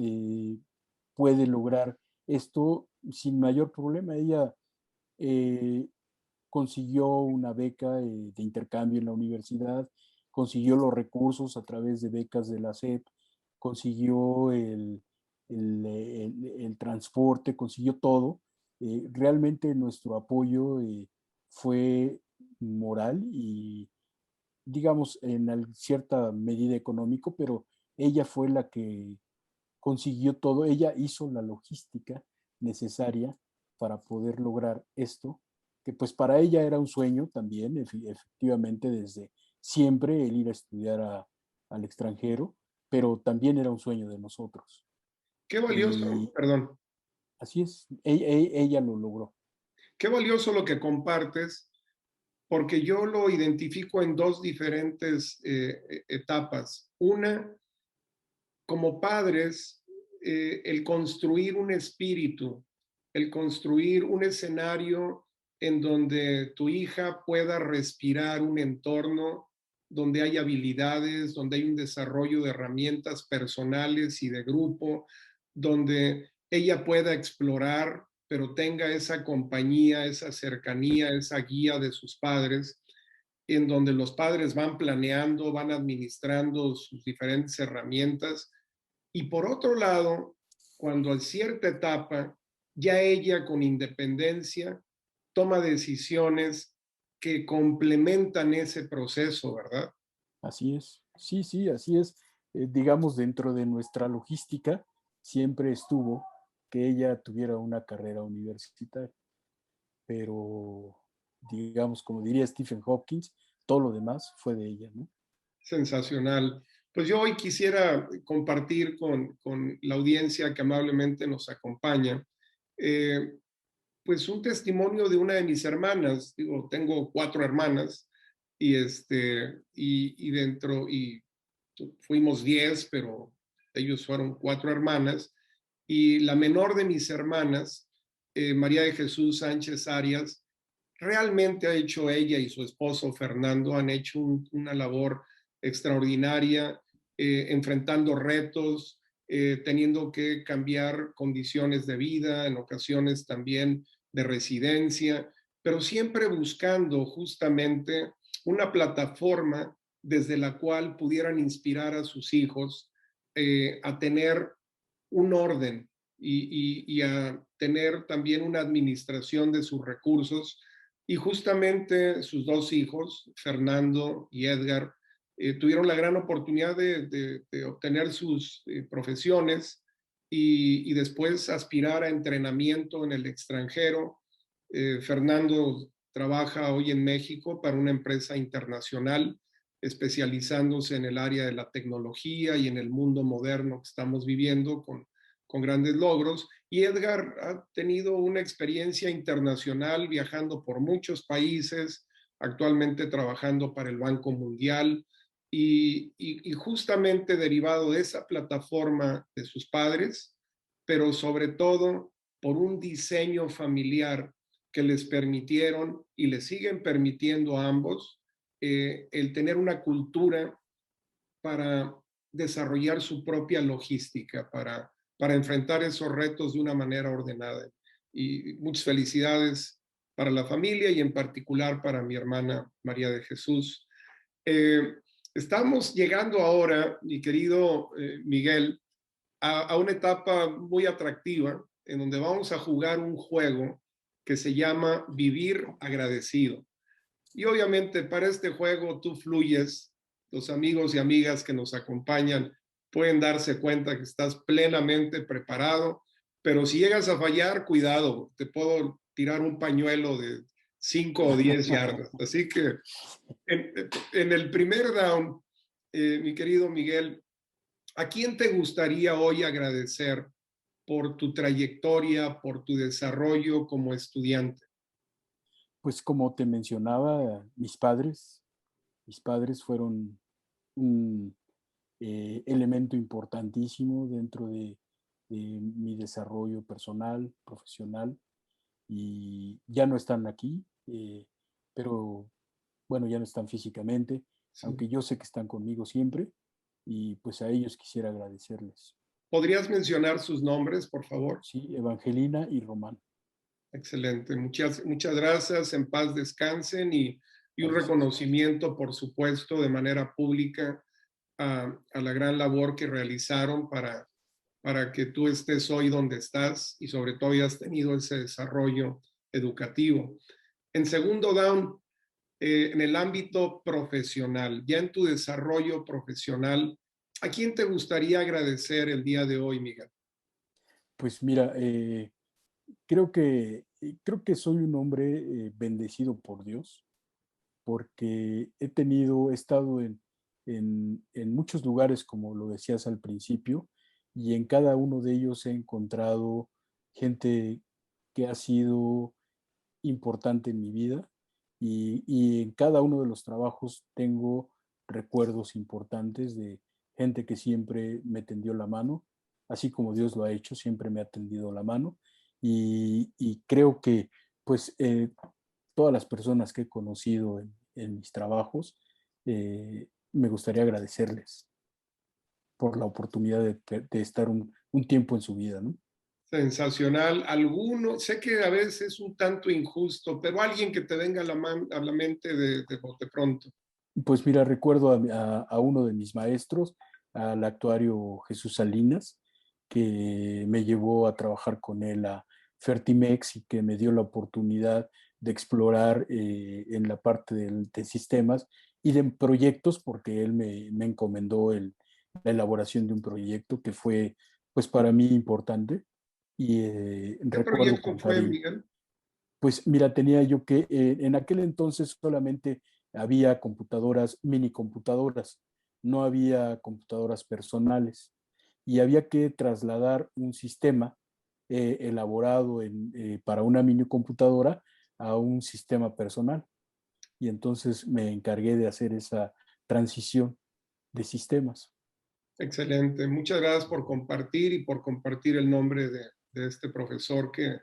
puede lograr esto sin mayor problema. Ella eh, consiguió una beca de intercambio en la universidad consiguió los recursos a través de becas de la SEP, consiguió el transporte, consiguió todo. Realmente nuestro apoyo fue moral y, digamos, en cierta medida económico, pero ella fue la que consiguió todo, ella hizo la logística necesaria para poder lograr esto, que pues para ella era un sueño también, efectivamente desde siempre el ir a estudiar al extranjero, pero también era un sueño de nosotros. Qué valioso, Y perdón, así es, ella lo logró. qué valioso lo que compartes, porque yo lo identifico en dos diferentes etapas. Una, como padres, el construir un espíritu, el construir un escenario en donde tu hija pueda respirar un entorno donde hay habilidades, donde hay un desarrollo de herramientas personales y de grupo, donde ella pueda explorar, pero tenga esa compañía, esa cercanía, esa guía de sus padres, en donde los padres van planeando, van administrando sus diferentes herramientas. Y por otro lado, cuando a cierta etapa, ya ella con independencia toma decisiones que complementan ese proceso, ¿verdad? Así es, sí, sí, así es. Digamos, dentro de nuestra logística siempre estuvo que ella tuviera una carrera universitaria, pero digamos, como diría Stephen Hopkins, todo lo demás fue de ella, ¿no? Sensacional. Pues yo hoy quisiera compartir con la audiencia que amablemente nos acompaña, eh, pues un testimonio de una de mis hermanas. Digo, tengo 4 hermanas y dentro, y fuimos 10, pero ellos fueron 4 hermanas. Y la menor de mis hermanas, María de Jesús Sánchez Arias, realmente ha hecho ella y su esposo Fernando, han hecho una labor extraordinaria, enfrentando retos, teniendo que cambiar condiciones de vida, en ocasiones también de residencia, pero siempre buscando justamente una plataforma desde la cual pudieran inspirar a sus hijos a tener un orden y a tener también una administración de sus recursos. Y justamente sus 2 hijos, Fernando y Edgar, tuvieron la gran oportunidad de obtener sus profesiones y después aspirar a entrenamiento en el extranjero. Fernando trabaja hoy en México para una empresa internacional, especializándose en el área de la tecnología y en el mundo moderno que estamos viviendo con grandes logros. Y Edgar ha tenido una experiencia internacional viajando por muchos países, actualmente trabajando para el Banco Mundial y justamente derivado de esa plataforma de sus padres, pero sobre todo por un diseño familiar que les permitieron y les siguen permitiendo a ambos el tener una cultura para desarrollar su propia logística, para enfrentar esos retos de una manera ordenada. Y muchas felicidades para la familia y en particular para mi hermana María de Jesús. Eh, Estamos llegando ahora, mi querido Miguel, a una etapa muy atractiva en donde vamos a jugar un juego que se llama Vivir Agradecido. Y obviamente para este juego tú fluyes, los amigos y amigas que nos acompañan pueden darse cuenta que estás plenamente preparado, pero si llegas a fallar, cuidado, te puedo tirar un pañuelo de 5 o 10 yardas. Así que en, en el primer round, mi querido Miguel, ¿a quién te gustaría hoy agradecer por tu trayectoria, por tu desarrollo como estudiante? Pues como te mencionaba, mis padres fueron un elemento importantísimo dentro de mi desarrollo personal, profesional, y ya no están aquí, pero bueno, ya no están físicamente, Sí. aunque yo sé que están conmigo siempre, y pues a ellos quisiera agradecerles. ¿Podrías mencionar sus nombres, por favor? Sí, Evangelina y Román. Excelente. Muchas gracias. En paz descansen y y un reconocimiento, por supuesto, de manera pública a la gran labor que realizaron para que tú estés hoy donde estás y sobre todo hayas tenido ese desarrollo educativo. En segundo down, en el ámbito profesional, ya en tu desarrollo profesional, ¿a quién te gustaría agradecer el día de hoy, Miguel? Pues mira, creo que soy un hombre bendecido por Dios, porque he estado en muchos lugares, como lo decías al principio, y en cada uno de ellos he encontrado gente que ha sido importante en mi vida y en cada uno de los trabajos tengo recuerdos importantes de gente que siempre me tendió la mano, así como Dios lo ha hecho, siempre me ha tendido la mano y creo que pues todas las personas que he conocido en mis trabajos, me gustaría agradecerles por la oportunidad de estar un tiempo en su vida, ¿no? Sensacional. Alguno, sé que a veces es un tanto injusto, pero alguien que te venga a la mente de bote pronto. Pues mira, recuerdo a uno de mis maestros, al actuario Jesús Salinas, que me llevó a trabajar con él a Fertimex y que me dio la oportunidad de explorar en la parte de sistemas y de proyectos, porque él me encomendó la elaboración de un proyecto que fue, pues para mí importante y ¿Qué recuerdo proyecto con fue, cariño. Miguel? Pues mira, tenía yo que, en aquel entonces solamente había computadoras, mini computadoras, no había computadoras personales y había que trasladar un sistema elaborado para una mini computadora a un sistema personal. Y entonces me encargué de hacer esa transición de sistemas. Excelente. Muchas gracias por compartir y por compartir el nombre de este profesor que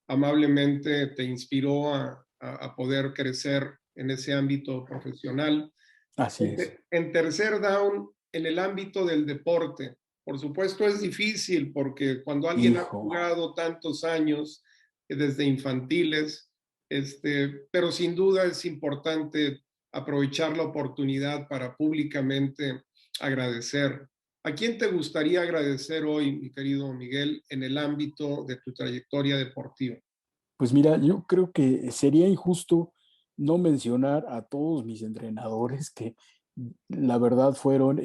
amablemente te inspiró a poder crecer en ese ámbito profesional. Así es. En tercer down, en el ámbito del deporte, por supuesto es difícil porque cuando alguien ha Hijo, jugado tantos años, desde infantiles, pero sin duda es importante aprovechar la oportunidad para públicamente agradecer. ¿A quién te gustaría agradecer hoy, mi querido Miguel, en el ámbito de tu trayectoria deportiva? pues mira, yo creo que sería injusto no mencionar a todos mis entrenadores que la verdad fueron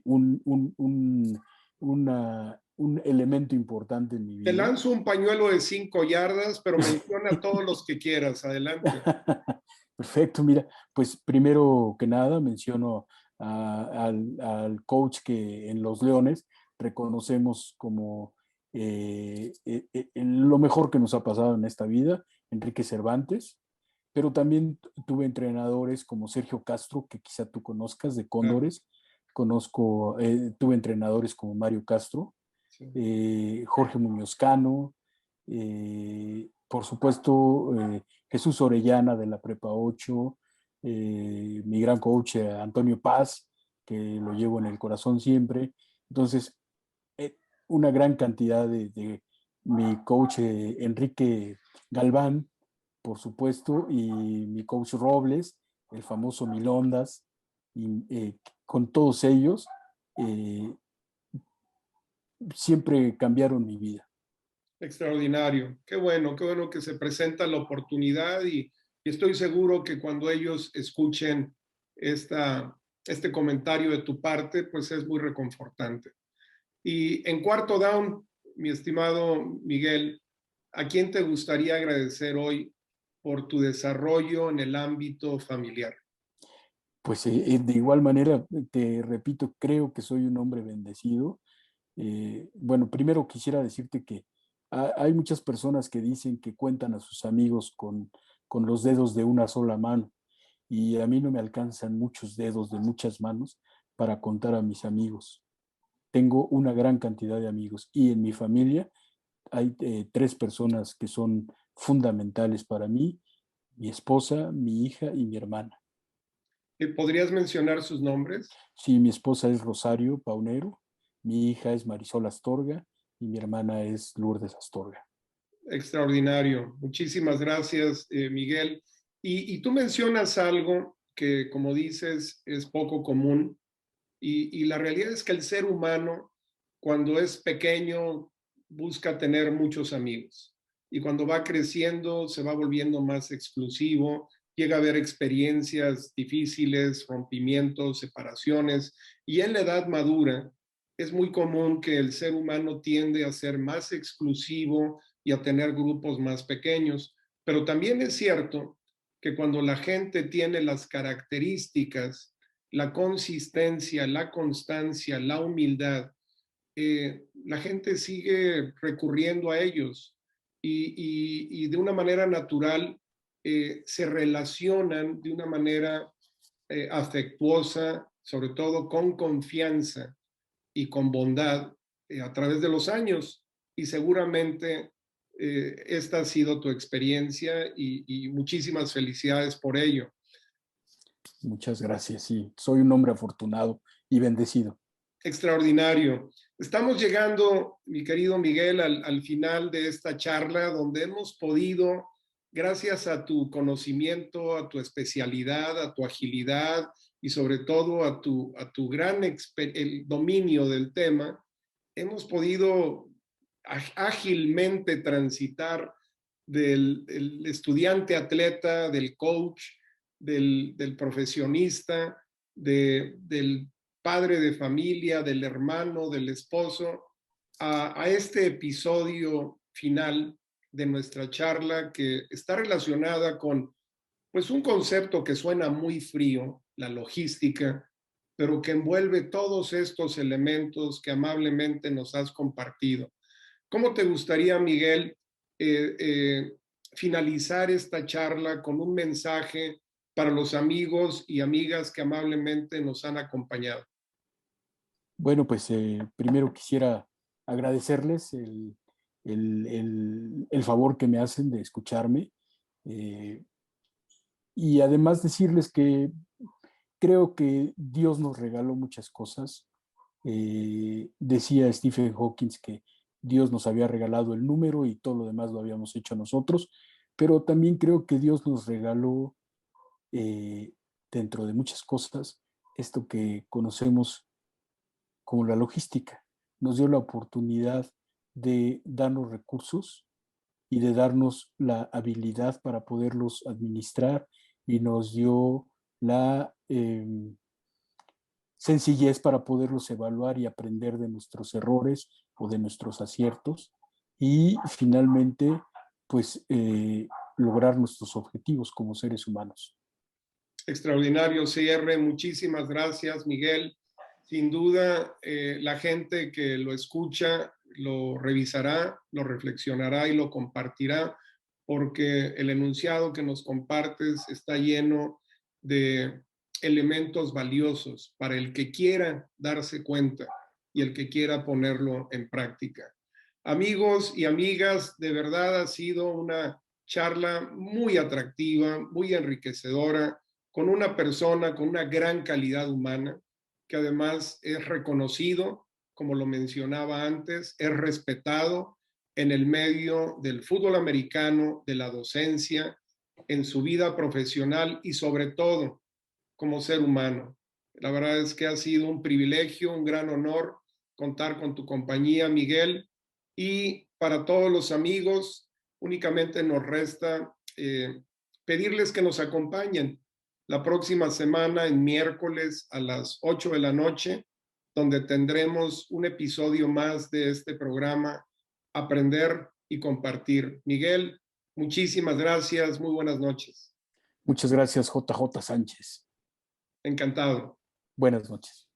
un elemento importante en mi Te vida. lanzo un pañuelo de 5 yardas, pero menciona a todos los que quieras. Adelante. Perfecto, mira, pues primero que nada menciono al coach que en Los Leones reconocemos como lo mejor que nos ha pasado en esta vida, Enrique Cervantes, pero también tuve entrenadores como Sergio Castro, que quizá tú conozcas de Claro, Cóndores, tuve entrenadores como Mario Castro, sí. Jorge Muñoz Cano, por supuesto Jesús Orellana de la Prepa 8, mi gran coach Antonio Paz, que lo llevo en el corazón siempre. Entonces, eh, una gran cantidad de mi coach Enrique Galván, por supuesto, y mi coach Robles, el famoso Milondas, y con todos ellos eh, siempre cambiaron mi vida. Extraordinario. Qué bueno que se presenta la oportunidad y estoy seguro que cuando ellos escuchen este comentario de tu parte, pues es muy reconfortante. Y en cuarto down, mi estimado Miguel, ¿a quién te gustaría agradecer hoy por tu desarrollo en el ámbito familiar? Pues de igual manera, te repito, creo que soy un hombre bendecido. Bueno, primero quisiera decirte que hay muchas personas que dicen que cuentan a sus amigos con los dedos de una sola mano y a mí no me alcanzan muchos dedos de muchas manos para contar a mis amigos. Tengo una gran cantidad de amigos y en mi familia hay tres personas que son fundamentales para mí: mi esposa, mi hija y mi hermana. ¿Podrías mencionar sus nombres? Sí, mi esposa es Rosario Paunero, mi hija es Marisol Astorga y mi hermana es Lourdes Astorga. Extraordinario. Muchísimas gracias, Miguel. Y tú mencionas algo que, como dices, es poco común, y la realidad es que el ser humano, cuando es pequeño, busca tener muchos amigos. Y cuando va creciendo, se va volviendo más exclusivo, llega a haber experiencias difíciles, rompimientos, separaciones. Y en la edad madura, es muy común que el ser humano tiende a ser más exclusivo y a tener grupos más pequeños. Pero también es cierto que cuando la gente tiene las características, la consistencia, la constancia, la humildad, la gente sigue recurriendo a ellos y de una manera natural se relacionan de una manera afectuosa, sobre todo con confianza y con bondad a través de los años. Y seguramente esta ha sido tu experiencia y muchísimas felicidades por ello. Muchas gracias, sí, soy un hombre afortunado y bendecido. Extraordinario. Estamos llegando, mi querido Miguel, al final de esta charla donde hemos podido, gracias a tu conocimiento, a tu especialidad, a tu agilidad y sobre todo a tu gran el dominio del tema, hemos podido ágilmente transitar del estudiante atleta, del coach, del profesionista, del padre de familia, del hermano, del esposo, a este episodio final de nuestra charla que está relacionada con pues un concepto que suena muy frío, la logística, pero que envuelve todos estos elementos que amablemente nos has compartido. ¿Cómo te gustaría, Miguel, eh, eh, finalizar esta charla con un mensaje para los amigos y amigas que amablemente nos han acompañado? Bueno, pues primero quisiera agradecerles el favor que me hacen de escucharme eh, y además decirles que creo que Dios nos regaló muchas cosas. Decía Stephen Hawking que Dios nos había regalado el número y todo lo demás lo habíamos hecho nosotros, pero también creo que Dios nos regaló, eh, dentro de muchas cosas, esto que conocemos como la logística. Nos dio la oportunidad de darnos recursos y de darnos la habilidad para poderlos administrar y nos dio la sencillez para poderlos evaluar y aprender de nuestros errores o de nuestros aciertos y finalmente pues lograr nuestros objetivos como seres humanos. Extraordinario cierre. Muchísimas gracias, Miguel. Sin duda, la gente que lo escucha lo revisará, lo reflexionará y lo compartirá, porque el enunciado que nos compartes está lleno de elementos valiosos para el que quiera darse cuenta y el que quiera ponerlo en práctica. Amigos y amigas, de verdad ha sido una charla muy atractiva, muy enriquecedora, con una persona con una gran calidad humana, que además es reconocido, como lo mencionaba antes, es respetado en el medio del fútbol americano, de la docencia, en su vida profesional y sobre todo como ser humano. La verdad es que ha sido un privilegio, un gran honor contar con tu compañía, Miguel. Y para todos los amigos, únicamente nos resta pedirles que nos acompañen la próxima semana, en miércoles a las 8 de la noche, donde tendremos un episodio más de este programa, Aprender y Compartir. Miguel, muchísimas gracias, muy buenas noches. Muchas gracias, JJ Sánchez. Encantado. Buenas noches.